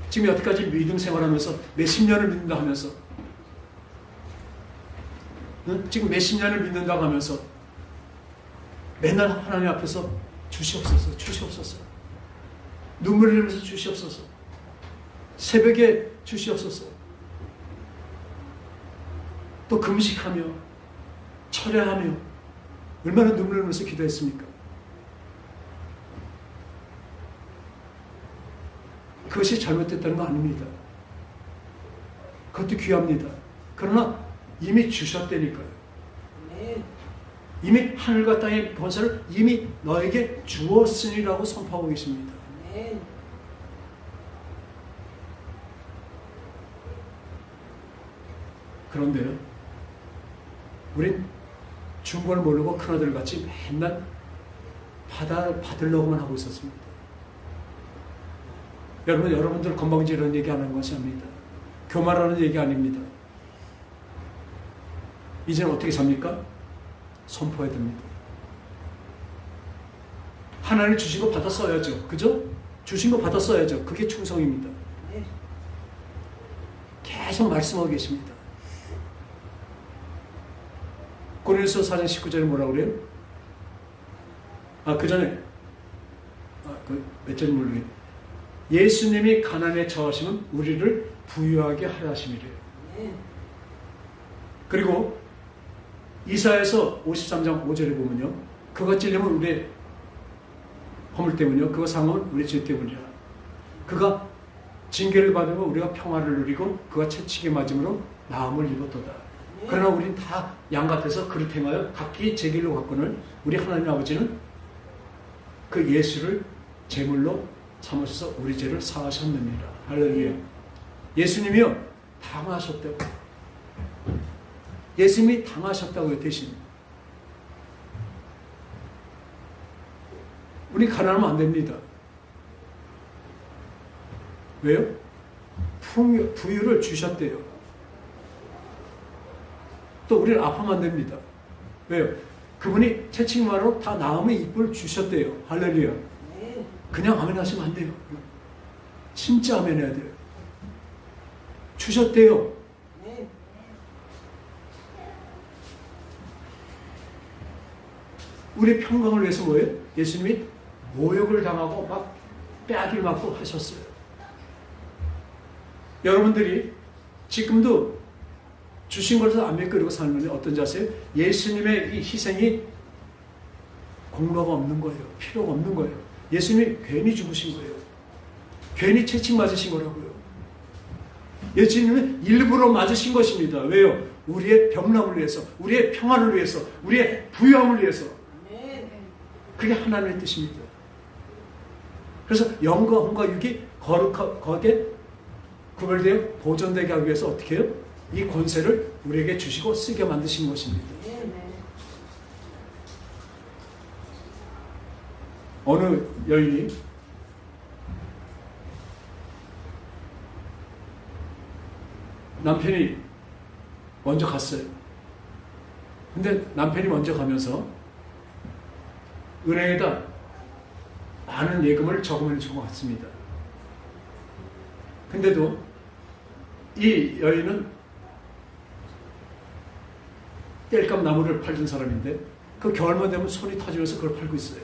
지금 여태까지 믿음 생활하면서 몇십 년을 믿는다 하면서 지금 몇십 년을 믿는다고 하면서 맨날 하나님 앞에서 주시옵소서 주시옵소서 눈물을 흘리면서 주시옵소서 새벽에 주시옵소서 또 금식하며 철야하며 얼마나 눈물을 흘리면서 기도했습니까? 그것이 잘못됐다는 거 아닙니다. 그것도 귀합니다. 그러나 이미 주셨다니까요. 이미 하늘과 땅의 권세를 이미 너에게 주었으니라고 선포하고 계십니다. 그런데요, 우린 중고를 모르고 큰아들 같이 맨날 받으려고만 하고 있었습니다. 여러분들 건방지 이런 얘기 안 하는 것이 아닙니다. 교만하는 얘기 아닙니다. 이제는 어떻게 삽니까? 선포해야 됩니다. 하나님 주신 거 받아 써야죠. 그죠? 주신 거 받아 써야죠. 그게 충성입니다. 계속 말씀하고 계십니다. 고린도서 4장 19절에 뭐라고 그래요? 그 전에 몇 절인지 모르겠네. 예수님이 가난에 처하시면 우리를 부유하게 하려 하심이래요. 그리고 이사야서 53장 5절에 보면요. 그것 찔리면 우리의 허물 때문이요. 그거 상하면 우리의 죄 때문이라. 그가 징계를 받으면 우리가 평화를 누리고 그가 채찍에 맞음으로 나음을 입었도다. 그러나 우리는 다 양같아서 그릇 행하여 각기 제 길로 갔거늘 우리 하나님 아버지는 그 예수를 제물로 삼으셔서 우리 죄를 사하셨느니라. 할렐루야. 예수님이요 당하셨다고. 예수님이 당하셨다고요. 대신 우리 가난하면 안 됩니다. 왜요? 부유를 주셨대요. 또 우리는 아프면 안 됩니다. 왜요? 그분이 채찍만으로 다 나음의 이뿔을 주셨대요. 할렐루야. 그냥 아멘 하시면 안 돼요. 진짜 아멘 해야 돼요. 주셨대요. 우리 평강을 위해서 뭐예요? 예수님이 모욕을 당하고 막 뺨을 맞고 하셨어요. 여러분들이 지금도 주신 것을 안 믿고 살면 어떤 자세요? 예수님의 이 희생이 공로가 없는 거예요. 필요가 없는 거예요. 예수님이 괜히 죽으신 거예요. 괜히 채찍 맞으신 거라고요. 예수님은 일부러 맞으신 것입니다. 왜요? 우리의 병남을 위해서, 우리의 평안을 위해서, 우리의 부유함을 위해서. 그게 하나님의 뜻입니다. 그래서 영과 혼과 육이 거룩하게 구별되어 보존되게 하기 위해서 어떻게 해요? 이 권세를 우리에게 주시고 쓰게 만드신 것입니다. 어느 여인이 남편이 먼저 갔어요. 근데 남편이 먼저 가면서 은행에다 많은 예금을 저금해 주고 갔습니다. 근데도 이 여인은 땔감 나무를 팔던 사람인데 그 겨울만 되면 손이 터지면서 그걸 팔고 있어요.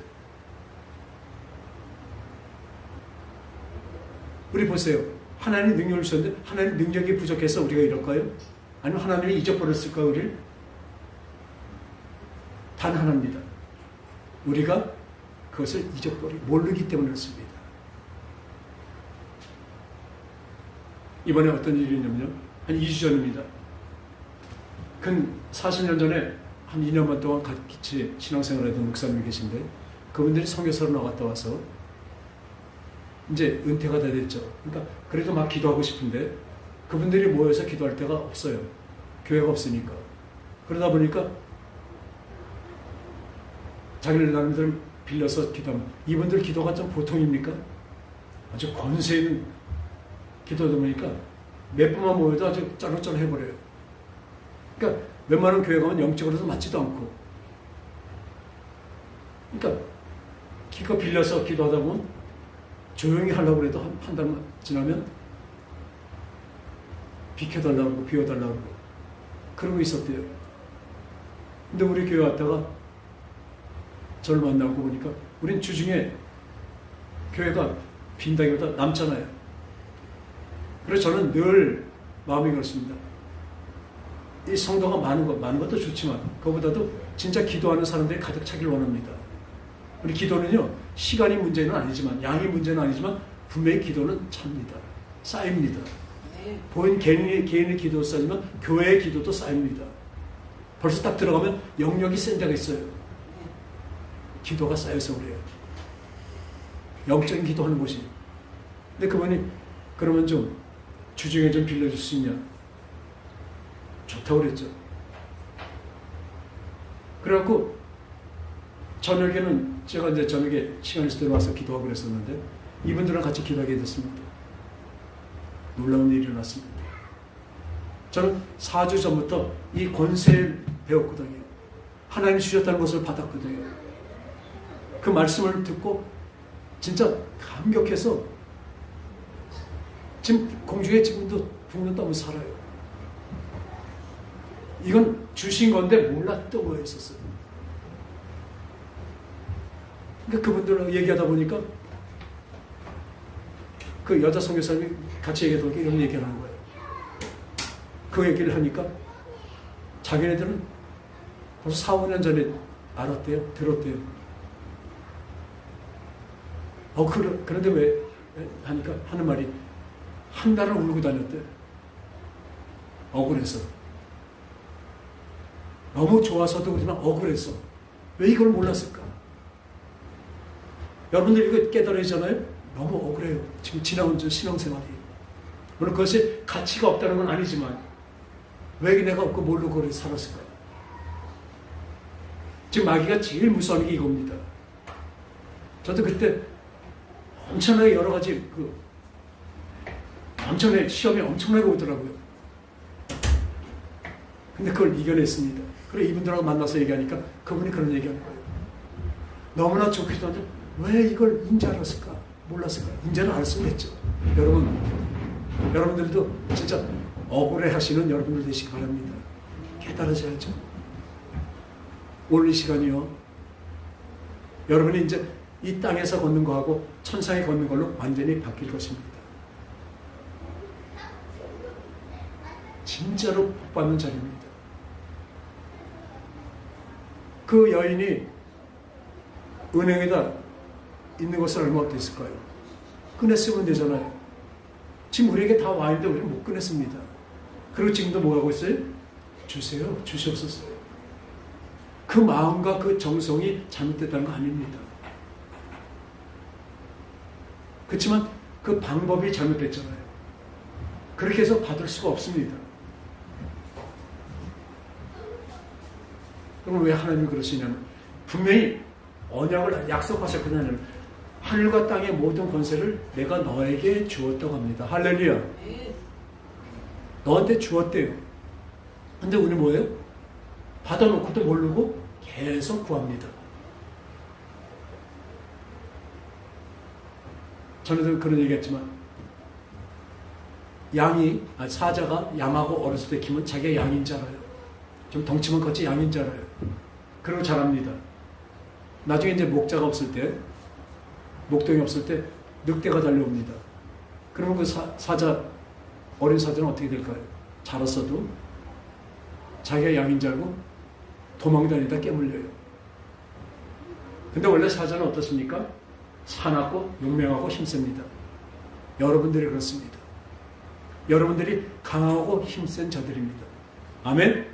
우리 보세요. 하나님 능력을 주셨는데 하나님 능력이 부족해서 우리가 이럴까요? 아니면 하나님이 잊어버렸을까요? 우리를? 단 하나입니다. 우리가 그것을 모르기 때문에 그렇습니다. 이번에 어떤 일이 있냐면요. 한 2주 전입니다. 근 40년 전에 한 2년만 동안 같이 신앙생활을 했던 목사님이 계신데 그분들이 선교사로 나갔다 와서 이제 은퇴가 다 됐죠. 그러니까 그래도 막 기도하고 싶은데 그분들이 모여서 기도할 데가 없어요. 교회가 없으니까. 그러다 보니까 자기들 나름대로 빌려서 기도하면 이분들 기도가 좀 보통입니까? 아주 권세 있는 기도다 보니까 몇 분만 모여도 아주 쩌렁쩌렁 해버려요. 그러니까 웬만한 교회 가면 영적으로도 맞지도 않고 그러니까 기껏 빌려서 기도하다 보면 조용히 하려고 해도 한 달만 지나면 비켜달라고 그러고 비워달라고 그러고 그러고 있었대요. 근데 우리 교회 왔다가 저를 만나고 보니까 우린 주중에 교회가 빈다기보다 남잖아요. 그래서 저는 늘 마음이 그렇습니다. 이 성도가 많은 것도 좋지만 그것보다도 진짜 기도하는 사람들이 가득 차길 원합니다. 우리 기도는요, 시간이 문제는 아니지만, 양이 문제는 아니지만 분명히 기도는 찹니다. 쌓입니다. 본인 개인의 기도 쌓이지만 교회의 기도도 쌓입니다. 벌써 딱 들어가면 영역이 센 데가 있어요. 기도가 쌓여서 그래요. 영적인 기도하는 곳이. 근데 그분이 그러면 좀 주중에 좀 빌려줄 수 있냐? 좋다고 그랬죠. 그래갖고 저녁에는 제가 이제 저녁에 시간 있을 때 와서 기도하고 그랬었는데 이분들랑 같이 기도하게 됐습니다. 놀라운 일이 일어났습니다. 저는 4주 전부터 이 권세를 배웠거든요. 하나님 주셨다는 것을 받았거든요. 그 말씀을 듣고 진짜 감격해서 지금 공중에 지금도 붕는 떠면 살아요. 이건 주신 건데 몰랐던 거였었어요. 그러니까 그분들하고 얘기하다 보니까 그 여자 선교사님이 같이 얘기하다 보니까 이런 얘기를 하는 거예요. 그 얘기를 하니까 자기네들은 벌써 4, 5년 전에 알았대요. 들었대요. 그런데 왜 하니까 하는 말이 한 달을 울고 다녔대. 억울해서. 너무 좋아서도 그렇지만 억울해서. 왜 이걸 몰랐을까? 여러분들 이거 깨달으시잖아요? 너무 억울해요. 지금 지나온 신앙생활이. 물론 그것이 가치가 없다는 건 아니지만 왜 내가 없고 모르고 그렇게 살았을까? 지금 마귀가 제일 무서운 게 이겁니다. 저도 그때 엄청나게 여러 가지 엄청나게 시험이 엄청나게 오더라고요. 근데 그걸 이겨냈습니다. 그래 이분들하고 만나서 얘기하니까 그분이 그런 얘기하는 거예요. 너무나 좋기도 한데 왜 이걸 인제 알았을까? 몰랐을까? 인제는 알았으면 됐죠. 여러분들도 진짜 억울해 하시는 여러분들 되시기 바랍니다. 깨달으셔야죠. 오늘 이 시간이요. 여러분이 이제 이 땅에서 걷는 거하고 천상에 걷는 걸로 완전히 바뀔 것입니다. 진짜로 복받는 자리입니다. 그 여인이 은행에다 있는 것을 얼마 어땠을까요? 꺼냈으면 되잖아요. 지금 우리에게 다 와 있는데 우리는 못 꺼냈습니다. 그리고 지금도 뭐 하고 있어요? 주세요. 주시옵소서. 그 마음과 그 정성이 잘못됐다는 거 아닙니다. 그렇지만 그 방법이 잘못됐잖아요. 그렇게 해서 받을 수가 없습니다. 그럼 왜 하나님이 그러시냐면 분명히 언약을 약속하셨거든요. 하늘과 땅의 모든 권세를 내가 너에게 주었다고 합니다. 할렐루야. 너한테 주었대요. 근데 우리 뭐예요? 받아놓고도 모르고 계속 구합니다. 전에도 그런 얘기했지만 사자가 양하고 어렸을 때 키면 자기가 양인 줄 알아요. 좀 덩치만 컸지 양인 줄 알아요. 그리고 자랍니다. 나중에 이제 목자가 없을 때, 목동이 없을 때 늑대가 달려옵니다. 그러면 그 어린 사자는 어떻게 될까요? 자랐어도 자기가 양인 줄 알고 도망다니다 깨물려요. 근데 원래 사자는 어떻습니까? 사납고 용맹하고 힘셉니다. 여러분들이 그렇습니다. 여러분들이 강하고 힘센 자들입니다. 아멘?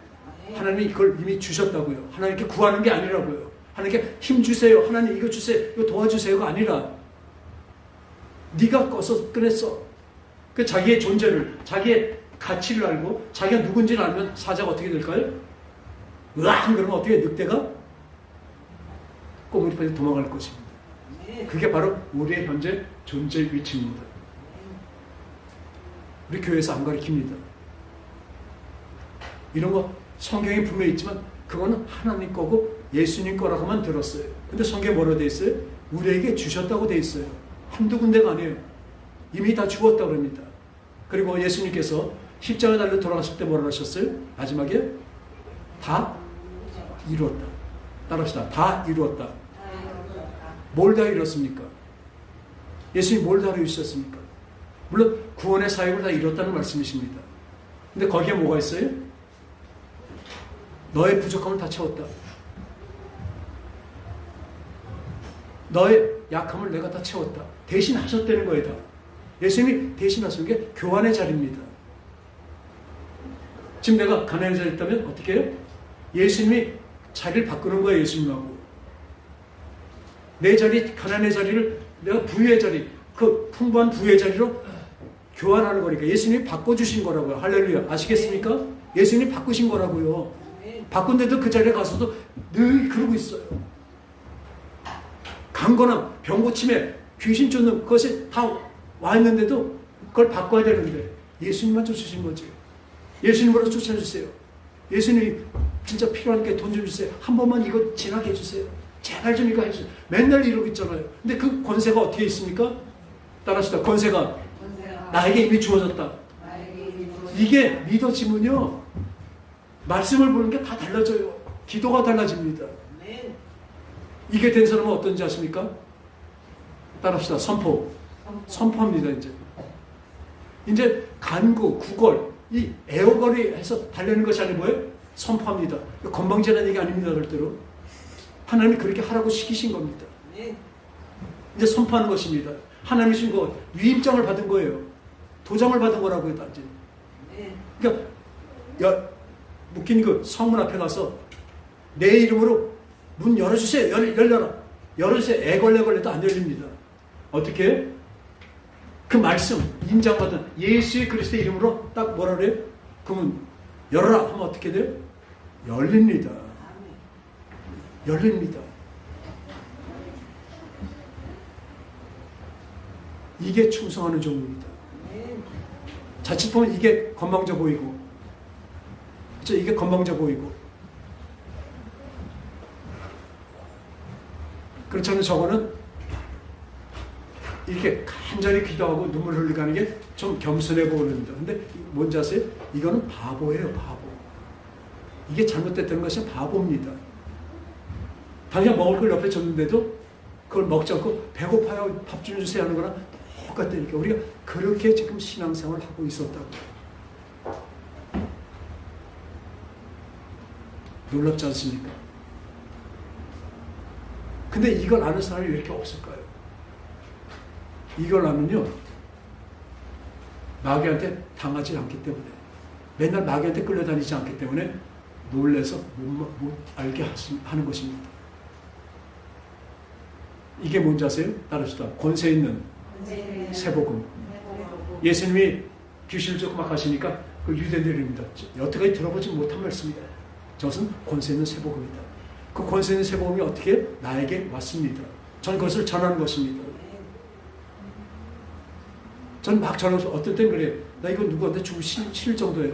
하나님이 이걸 이미 주셨다고요. 하나님께 구하는 게 아니라고요. 하나님께 힘 주세요. 하나님 이거 주세요. 이거 도와주세요가 아니라 네가 꺼냈어. 그 자기의 존재를, 자기의 가치를 알고 자기가 누군지를 알면 사자가 어떻게 될까요? 으앙! 그러면 어떻게 늑대가 꼬물이 빠져 도망갈 것입니다. 그게 바로 우리의 현재 존재 위치입니다. 우리 교회에서 안 가르칩니다. 이런 거 성경에 분명히 있지만 그거는 하나님 거고 예수님 거라고만 들었어요. 근데 성경에 뭐라고 돼 있어요? 우리에게 주셨다고 돼 있어요. 한두 군데가 아니에요. 이미 다 주었다고 합니다. 그리고 예수님께서 십자가 달려 돌아가실 때 뭐라고 하셨어요? 마지막에 다 이루었다. 따라합시다. 다 이루었다. 뭘 다 이뤘습니까? 예수님 뭘 다 이루셨습니까? 물론 구원의 사역을 다 이뤘다는 말씀이십니다. 근데 거기에 뭐가 있어요? 너의 부족함을 다 채웠다. 너의 약함을 내가 다 채웠다. 대신하셨다는 거예요. 다. 예수님이 대신하신 게 교환의 자리입니다. 지금 내가 가난한 자리에 있다면 어떻게 해요? 예수님이 자리를 바꾸는 거예요. 예수님하고. 내 자리, 가난의 자리를 내가 부유의 자리, 그 풍부한 부유의 자리로 교환하는 거니까 예수님이 바꿔주신 거라고요. 할렐루야. 아시겠습니까? 예수님이 바꾸신 거라고요. 바꾼데도 그 자리에 가서도 늘 그러고 있어요. 강건함, 병고침에 귀신 쫓는 그것이 다 와 있는데도 그걸 바꿔야 되는데 예수님만 쫓으신 거지. 예수님으로 쫓아주세요. 예수님이 진짜 필요하니까 돈 좀 주세요. 한 번만 이거 지나게 해주세요. 제발 좀 이거 해주세요. 맨날 이러고 있잖아요. 근데 그 권세가 어떻게 있습니까? 따라합시다. 권세가 나에게 이미 주어졌다. 이게 믿어지면요. 말씀을 보는 게 다 달라져요. 기도가 달라집니다. 이게 된 사람은 어떤지 아십니까? 따라합시다. 선포합니다. 이제 간구, 구걸, 이 에어걸이 해서 달리는 것이 아니고 뭐예요? 선포합니다. 건방지는 얘기 아닙니다. 절대로. 하나님이 그렇게 하라고 시키신 겁니다. 이제 선포하는 것입니다. 하나님이 주신 거 위임장을 받은 거예요. 도장을 받은 거라고요. 단지. 그러니까 묶인 그 성문 앞에 가서 내 이름으로 문 열어주세요. 열려라. 열어주세요. 애걸레걸레도 안 열립니다. 어떻게? 그 말씀 인정받은 예수의 그리스도의 이름으로 딱 뭐라 그래요? 그 문 열어라 하면 어떻게 돼요? 열립니다. 열립니다. 이게 충성하는 종입니다. 자칫 보면 이게 건방져 보이고, 그렇죠? 이게 건방져 보이고, 그렇지 않은 저거는 이렇게 간절히 기도하고 눈물 흘리고 하는 게 좀 겸손해 보입니다. 근데 뭔지 아세요? 이거는 바보예요, 바보. 이게 잘못됐다는 것이 바보입니다. 당장 먹을 걸 옆에 줬는데도 그걸 먹지 않고 배고파요, 밥 좀 주세요 하는 거랑 똑같다니까. 우리가 그렇게 지금 신앙생활을 하고 있었다고. 놀랍지 않습니까? 근데 이걸 아는 사람이 왜 이렇게 없을까요? 이걸 아면요, 마귀한테 당하지 않기 때문에, 맨날 마귀한테 끌려다니지 않기 때문에 놀래서 못 알게 하는 것입니다. 이게 뭔지 아세요? 따릅시다. 권세 있는 세복음. 예수님이 귀신을 조금 막 하시니까 그 유대인들입니다. 여태까지 들어보지 못한 말씀이다. 저것은 권세 있는 세복음이다. 그 권세 있는 세복음이 어떻게 나에게 왔습니다. 전 그것을 전하는 것입니다. 전 막 전하면서 어떤 때는 그래요. 나 이거 누구한테 주고 싫을 정도예요.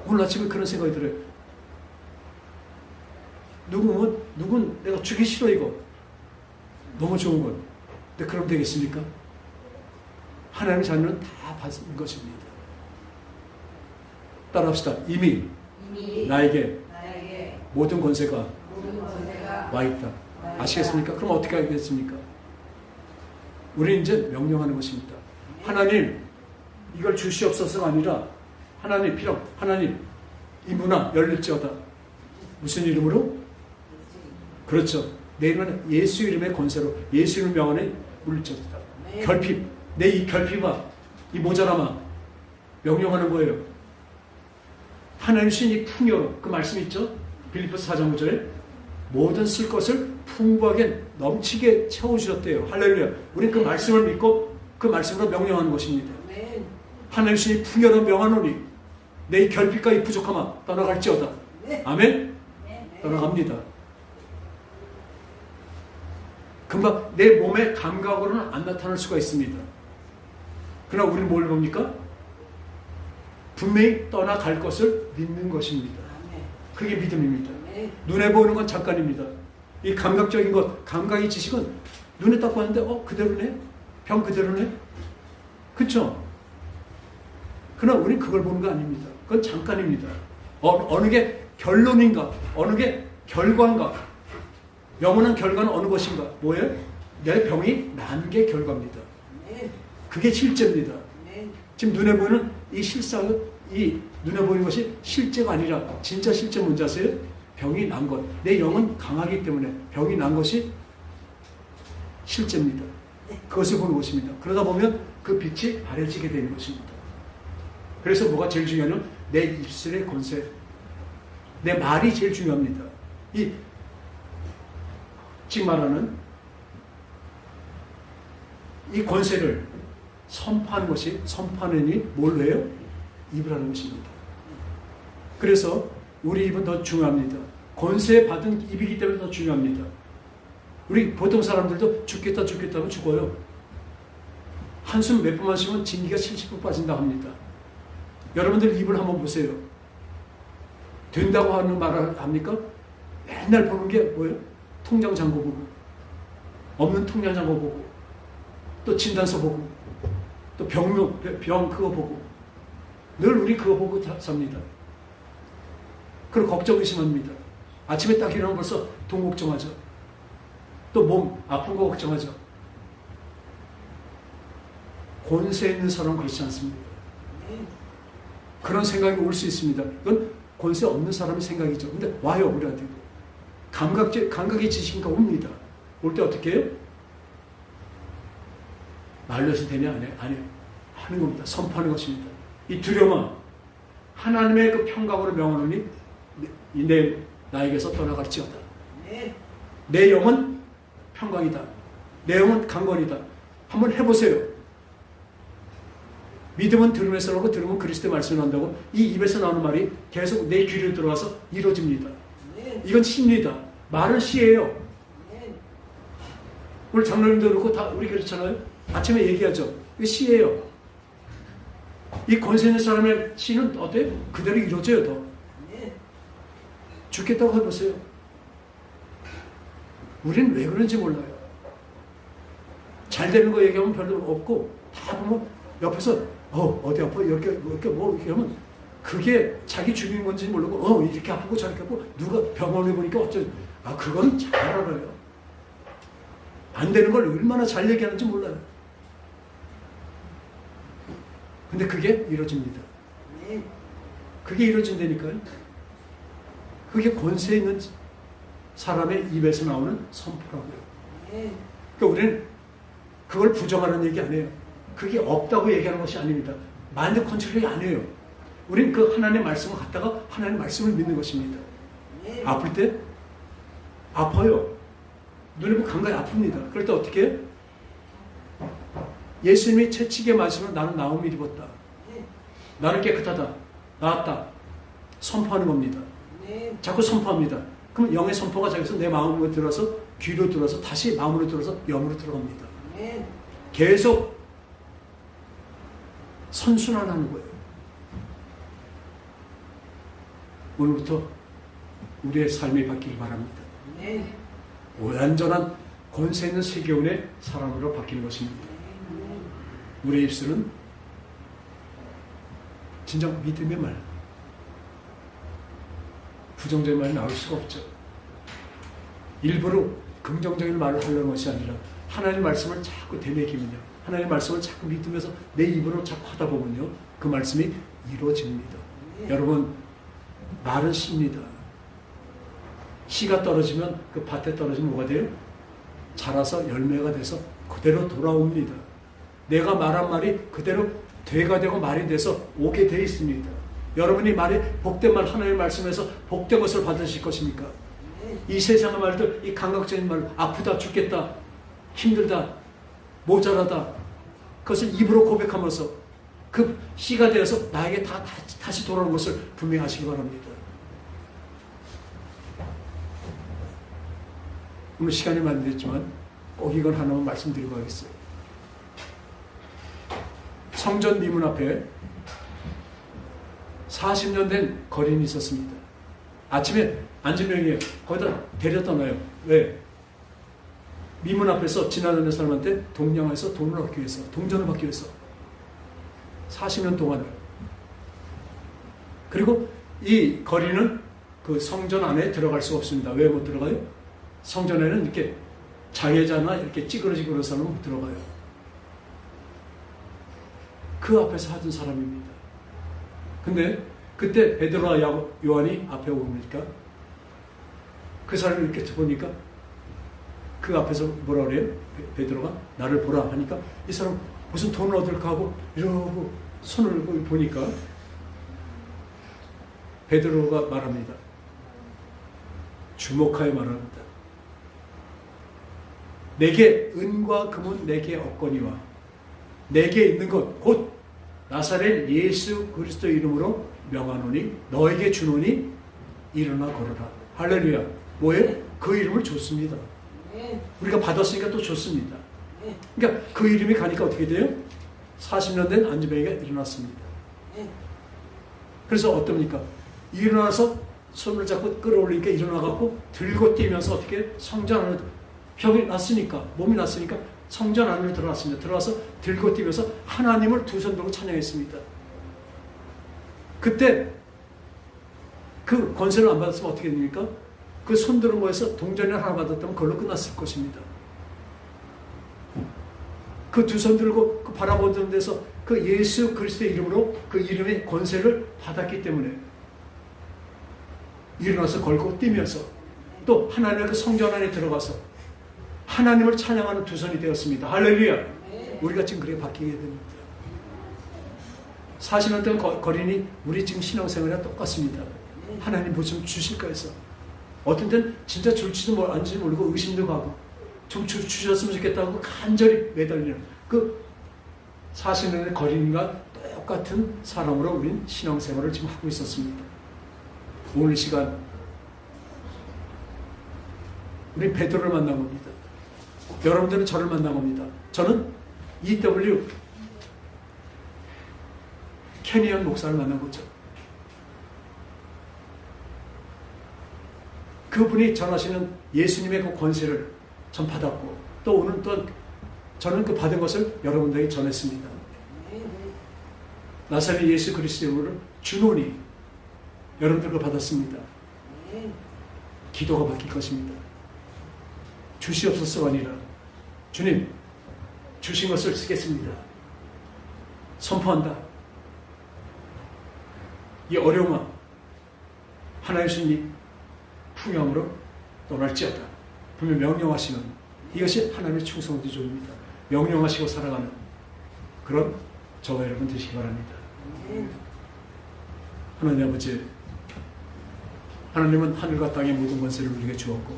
오늘 아침에 그런 생각이 들어요. 누군 내가 주기 싫어 이거. 너무 좋은 건. 근데 그럼 되겠습니까? 하나님의 자녀는 다 받는 것입니다. 따라합시다. 이미 나에게 모든 권세가 와 있다. 아시겠습니까? 그럼 어떻게 하겠습니까? 우리는 이제 명령하는 것입니다. 하나님, 이걸 주시옵소서가 아니라 하나님 필요, 하나님 이 문화 열릴지어다. 무슨 이름으로? 그렇죠. 내 이름은 예수 이름의 권세로, 예수 이름 명안에 물릴지어다. 결핍, 내 이 결핍아, 이 모자람아 명령하는 거예요. 하나님 주신 이 풍요, 그 말씀 있죠? 빌립보서 4장 9절에 모든 쓸 것을 풍부하게 넘치게 채워주셨대요. 할렐루야. 우리는 그 말씀을 믿고 그 말씀으로 명령하는 것입니다. 하나님 주신 이 풍요로 명하노니 내 이 결핍과 이 부족함아 떠나갈지어다. 아멘? 떠나갑니다. 금방 내 몸의 감각으로는 안 나타날 수가 있습니다. 그러나 우리는 뭘 봅니까? 분명히 떠나갈 것을 믿는 것입니다. 그게 믿음입니다. 눈에 보이는 건 잠깐입니다. 이 감각적인 것, 감각의 지식은 눈에 딱 봤는데 그대로네? 병 그대로네? 그렇죠? 그러나 우리는 그걸 보는 거 아닙니다. 그건 잠깐입니다. 어느 게 결론인가? 어느 게 결과인가? 영원한 결과는 어느 것인가? 뭐예요? 내 병이 난 게 결과입니다. 그게 실제입니다. 지금 눈에 보이는 이 실상은 이 눈에 보이는 것이 실제가 아니라 진짜 실제 뭔지 아세요? 병이 난 것. 내 영은 강하기 때문에 병이 난 것이 실제입니다. 그것을 보는 것입니다. 그러다 보면 그 빛이 바래지게 되는 것입니다. 그래서 뭐가 제일 중요하냐면 내 입술의 권세, 내 말이 제일 중요합니다. 지금 말하는 이 권세를 선포하는 것이, 선포하는 이 뭘로 해요? 입을 하는 것입니다. 그래서 우리 입은 더 중요합니다. 권세 받은 입이기 때문에 더 중요합니다. 우리 보통 사람들도 죽겠다 하면 죽어요. 한숨 몇 번 마시면 진기가 70% 빠진다고 합니다. 여러분들 입을 한번 보세요. 된다고 하는 말을 합니까? 맨날 보는 게 뭐예요? 통장 잔고 보고, 없는 통장 잔고 보고, 또 진단서 보고, 또 병 그거 보고, 늘 우리 그거 보고 삽니다. 그리고 걱정 의심합니다. 아침에 딱 일어나면 벌써 돈 걱정하죠. 또 몸 아픈 거 걱정하죠. 권세 있는 사람은 그렇지 않습니다. 그런 생각이 올 수 있습니다. 이건 권세 없는 사람의 생각이죠. 근데 와요, 우리한테도. 감각의 지식인가 옵니다. 올 때 어떻게 해요? 말려서 되냐? 안 해요. 하는 겁니다. 선포하는 것입니다. 이 두려움아, 하나님의 그 평강으로 명하노니 나에게서 떠나갈지어다. 내 영은 평강이다. 내 영은 강건이다. 한번 해보세요. 믿음은 들음에서 나오고 들음은 그리스도의 말씀을 한다고 이 입에서 나오는 말이 계속 내 귀를 들어와서 이루어집니다. 이건 시입니다. 말은 시예요. 오늘 장로님도 그렇고 다 우리 그렇잖아요. 아침에 얘기하죠. 이거 시예요. 이 권세 있는 사람의 시는 어때요? 그대로 이루어져요. 더. 죽겠다고 해보세요. 우리는 왜 그런지 몰라요. 잘 되는 거 얘기하면 별로 없고 다 보면 옆에서 어디 아파 이렇게 뭐 이렇게 하면 그게 자기 주민인 건지 모르고 이렇게 아프고 저렇게 아프고 누가 병원에 보니까 그건 잘 알아요. 안 되는 걸 얼마나 잘 얘기하는지 몰라요. 근데 그게 이루어집니다. 그게 이루어진다니까요. 그게 권세 있는 사람의 입에서 나오는 선포라고요. 그러니까 우리는 그걸 부정하는 얘기 아니에요. 그게 없다고 얘기하는 것이 아닙니다. 마인드 컨트롤이 아니에요. 우리는 그 하나님의 말씀을 갖다가 하나님의 말씀을 믿는 것입니다. 아플 때 아파요. 눈에 보면 간간히 아픕니다. 그럴 때 어떻게 해요? 예수님이 채찍에 맞으면 나는 나음을 입었다. 나는 깨끗하다. 나았다. 선포하는 겁니다. 자꾸 선포합니다. 그럼 영의 선포가 자기서 내 마음으로 들어서 귀로 들어서 다시 마음으로 들어서 영으로 들어갑니다. 계속 선순환하는 거예요. 오늘부터 우리의 삶이 바뀌길 바랍니다. 완전한 권세 있는 세계원의 사람으로 바뀌는 것입니다. 우리의 입술은 진정 믿음의 말, 부정적인 말이 나올 수가 없죠. 일부러 긍정적인 말을 하려는 것이 아니라 하나님의 말씀을 자꾸 되새기면요, 하나님의 말씀을 자꾸 믿으면서 내 입으로 자꾸 하다 보면요, 그 말씀이 이루어집니다. 여러분, 말은 씨입니다. 씨가 떨어지면 그 밭에 떨어지면 뭐가 돼요? 자라서 열매가 돼서 그대로 돌아옵니다. 내가 말한 말이 그대로 되가 되고 말이 돼서 오게 되어 있습니다. 여러분이 말이 복된 말, 하나님의 말씀에서 복된 것을 받으실 것입니까? 이 세상의 말들, 이 감각적인 말, 아프다, 죽겠다, 힘들다, 모자라다, 그것을 입으로 고백하면서 그 씨가 되어서 나에게 다시 돌아오는 것을 분명히 하시기 바랍니다. 오늘 시간이 많이 됐지만 꼭 이건 하나만 말씀드리고 하겠어요. 성전 미문 앞에 40년 된 거린이 있었습니다. 아침에 안진명이에요. 거기다 데려다 놔요. 왜? 미문 앞에서 지나가는 사람한테 동냥해서 돈을 받기 위해서, 동전을 받기 위해서 40년 동안을. 그리고 이 거린은 그 성전 안에 들어갈 수가 없습니다. 왜 못 들어가요? 성전에는 이렇게 자회자나 이렇게 찌그러지고 사람은 못 들어가요. 그 앞에서 하던 사람입니다. 근데 그때 베드로와 요한이 앞에 오니까 그 사람을 이렇게 보니까 그 앞에서 뭐라 그래요? 베드로가 나를 보라 하니까 이 사람 무슨 돈을 얻을까 하고 이러고 손을 보니까 베드로가 말합니다. 주목하여 말합니다. 내게 은과 금은 내게 없거니와 내게 있는 것 곧 나사렛 예수 그리스도 이름으로 명하노니 너에게 주노니 일어나 걸어라. 할렐루야. 뭐예요? 그 이름을 줬습니다. 우리가 받았으니까 또 줬습니다. 그러니까 그 이름이 가니까 어떻게 돼요? 40년 된 안진뱅이가 일어났습니다. 그래서 어떻습니까? 일어나서 손을 잡고 끌어올리니까 일어나갖고 들고 뛰면서 어떻게 성전 안으로 병이 났으니까, 몸이 났으니까 성전 안으로 들어갔습니다. 들어가서 들고 뛰면서 하나님을 두 손 들고 찬양했습니다. 그때 그 권세를 안 받았으면 어떻게 됩니까? 그 손 들은 거에서 동전을 하나 받았다면 그걸로 끝났을 것입니다. 그 두 손 들고 그 바라보던 데서 그 예수 그리스도의 이름으로 그 이름의 권세를 받았기 때문에 일어나서 걸고 뛰면서 또 하나님의 그 성전 안에 들어가서 하나님을 찬양하는 두 손이 되었습니다. 할렐루야. 우리가 지금 그렇게 바뀌게 됩니다. 40년 동안 거린이 우리 지금 신앙생활이랑 똑같습니다. 하나님 무슨 주실까 해서 어떤 때는 진짜 줄지도 안지 모르고 의심도 가고 좀 주셨으면 좋겠다고 간절히 매달리는 그 40년의 거린과 똑같은 사람으로 우린 신앙생활을 지금 하고 있었습니다. 오늘 시간 우리 베드로를 만난 겁니다. 여러분들은 저를 만난 겁니다. 저는 E.W. 케니언 목사를 만난 거죠. 그분이 전하시는 예수님의 그 권세를 전 받았고 또 오늘 또 저는 그 받은 것을 여러분들에게 전했습니다. 나사렛 예수 그리스도의 이름으로 주노니 여러분들 그 받았습니다. 기도가 바뀔 것입니다. 주시옵소서가 아니라 주님 주신 것을 쓰겠습니다. 선포한다. 이 어려움아 하나님 주님 풍요함으로 떠날지어다. 분명 명령하시는 이것이 하나님의 충성의 조입니다. 명령하시고 살아가는 그런 저와 여러분 되시기 바랍니다. 하나님 아버지, 하나님은 하늘과 땅의 모든 권세를 우리에게 주었고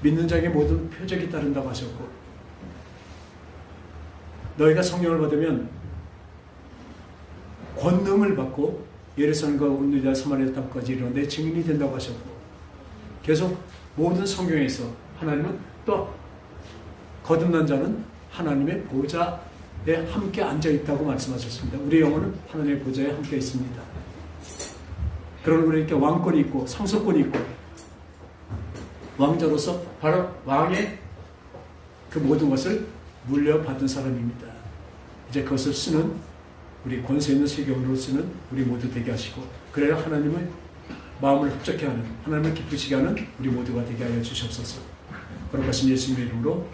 믿는 자에게 모든 표적이 따른다고 하셨고 너희가 성령을 받으면 권능을 받고 예루살렘과 온 유다 사마리아 땅까지 이르러 내 증인이 된다고 하셨고 계속 모든 성경에서 하나님은 또 거듭난 자는 하나님의 보좌에 함께 앉아있다고 말씀하셨습니다. 우리 영혼은 하나님의 보좌에 함께 있습니다. 그런 우리에게 왕권이 있고 상속권이 있고 왕자로서 바로 왕의 그 모든 것을 물려받은 사람입니다. 이제 그것을 쓰는 우리 권세 있는 세계원으로 쓰는 우리 모두 되게 하시고 그래야 하나님의 마음을 흡족해 하는 하나님을 기쁘시게 하는 우리 모두가 되게 하여 주시옵소서. 그런 것은 예수님의 이름으로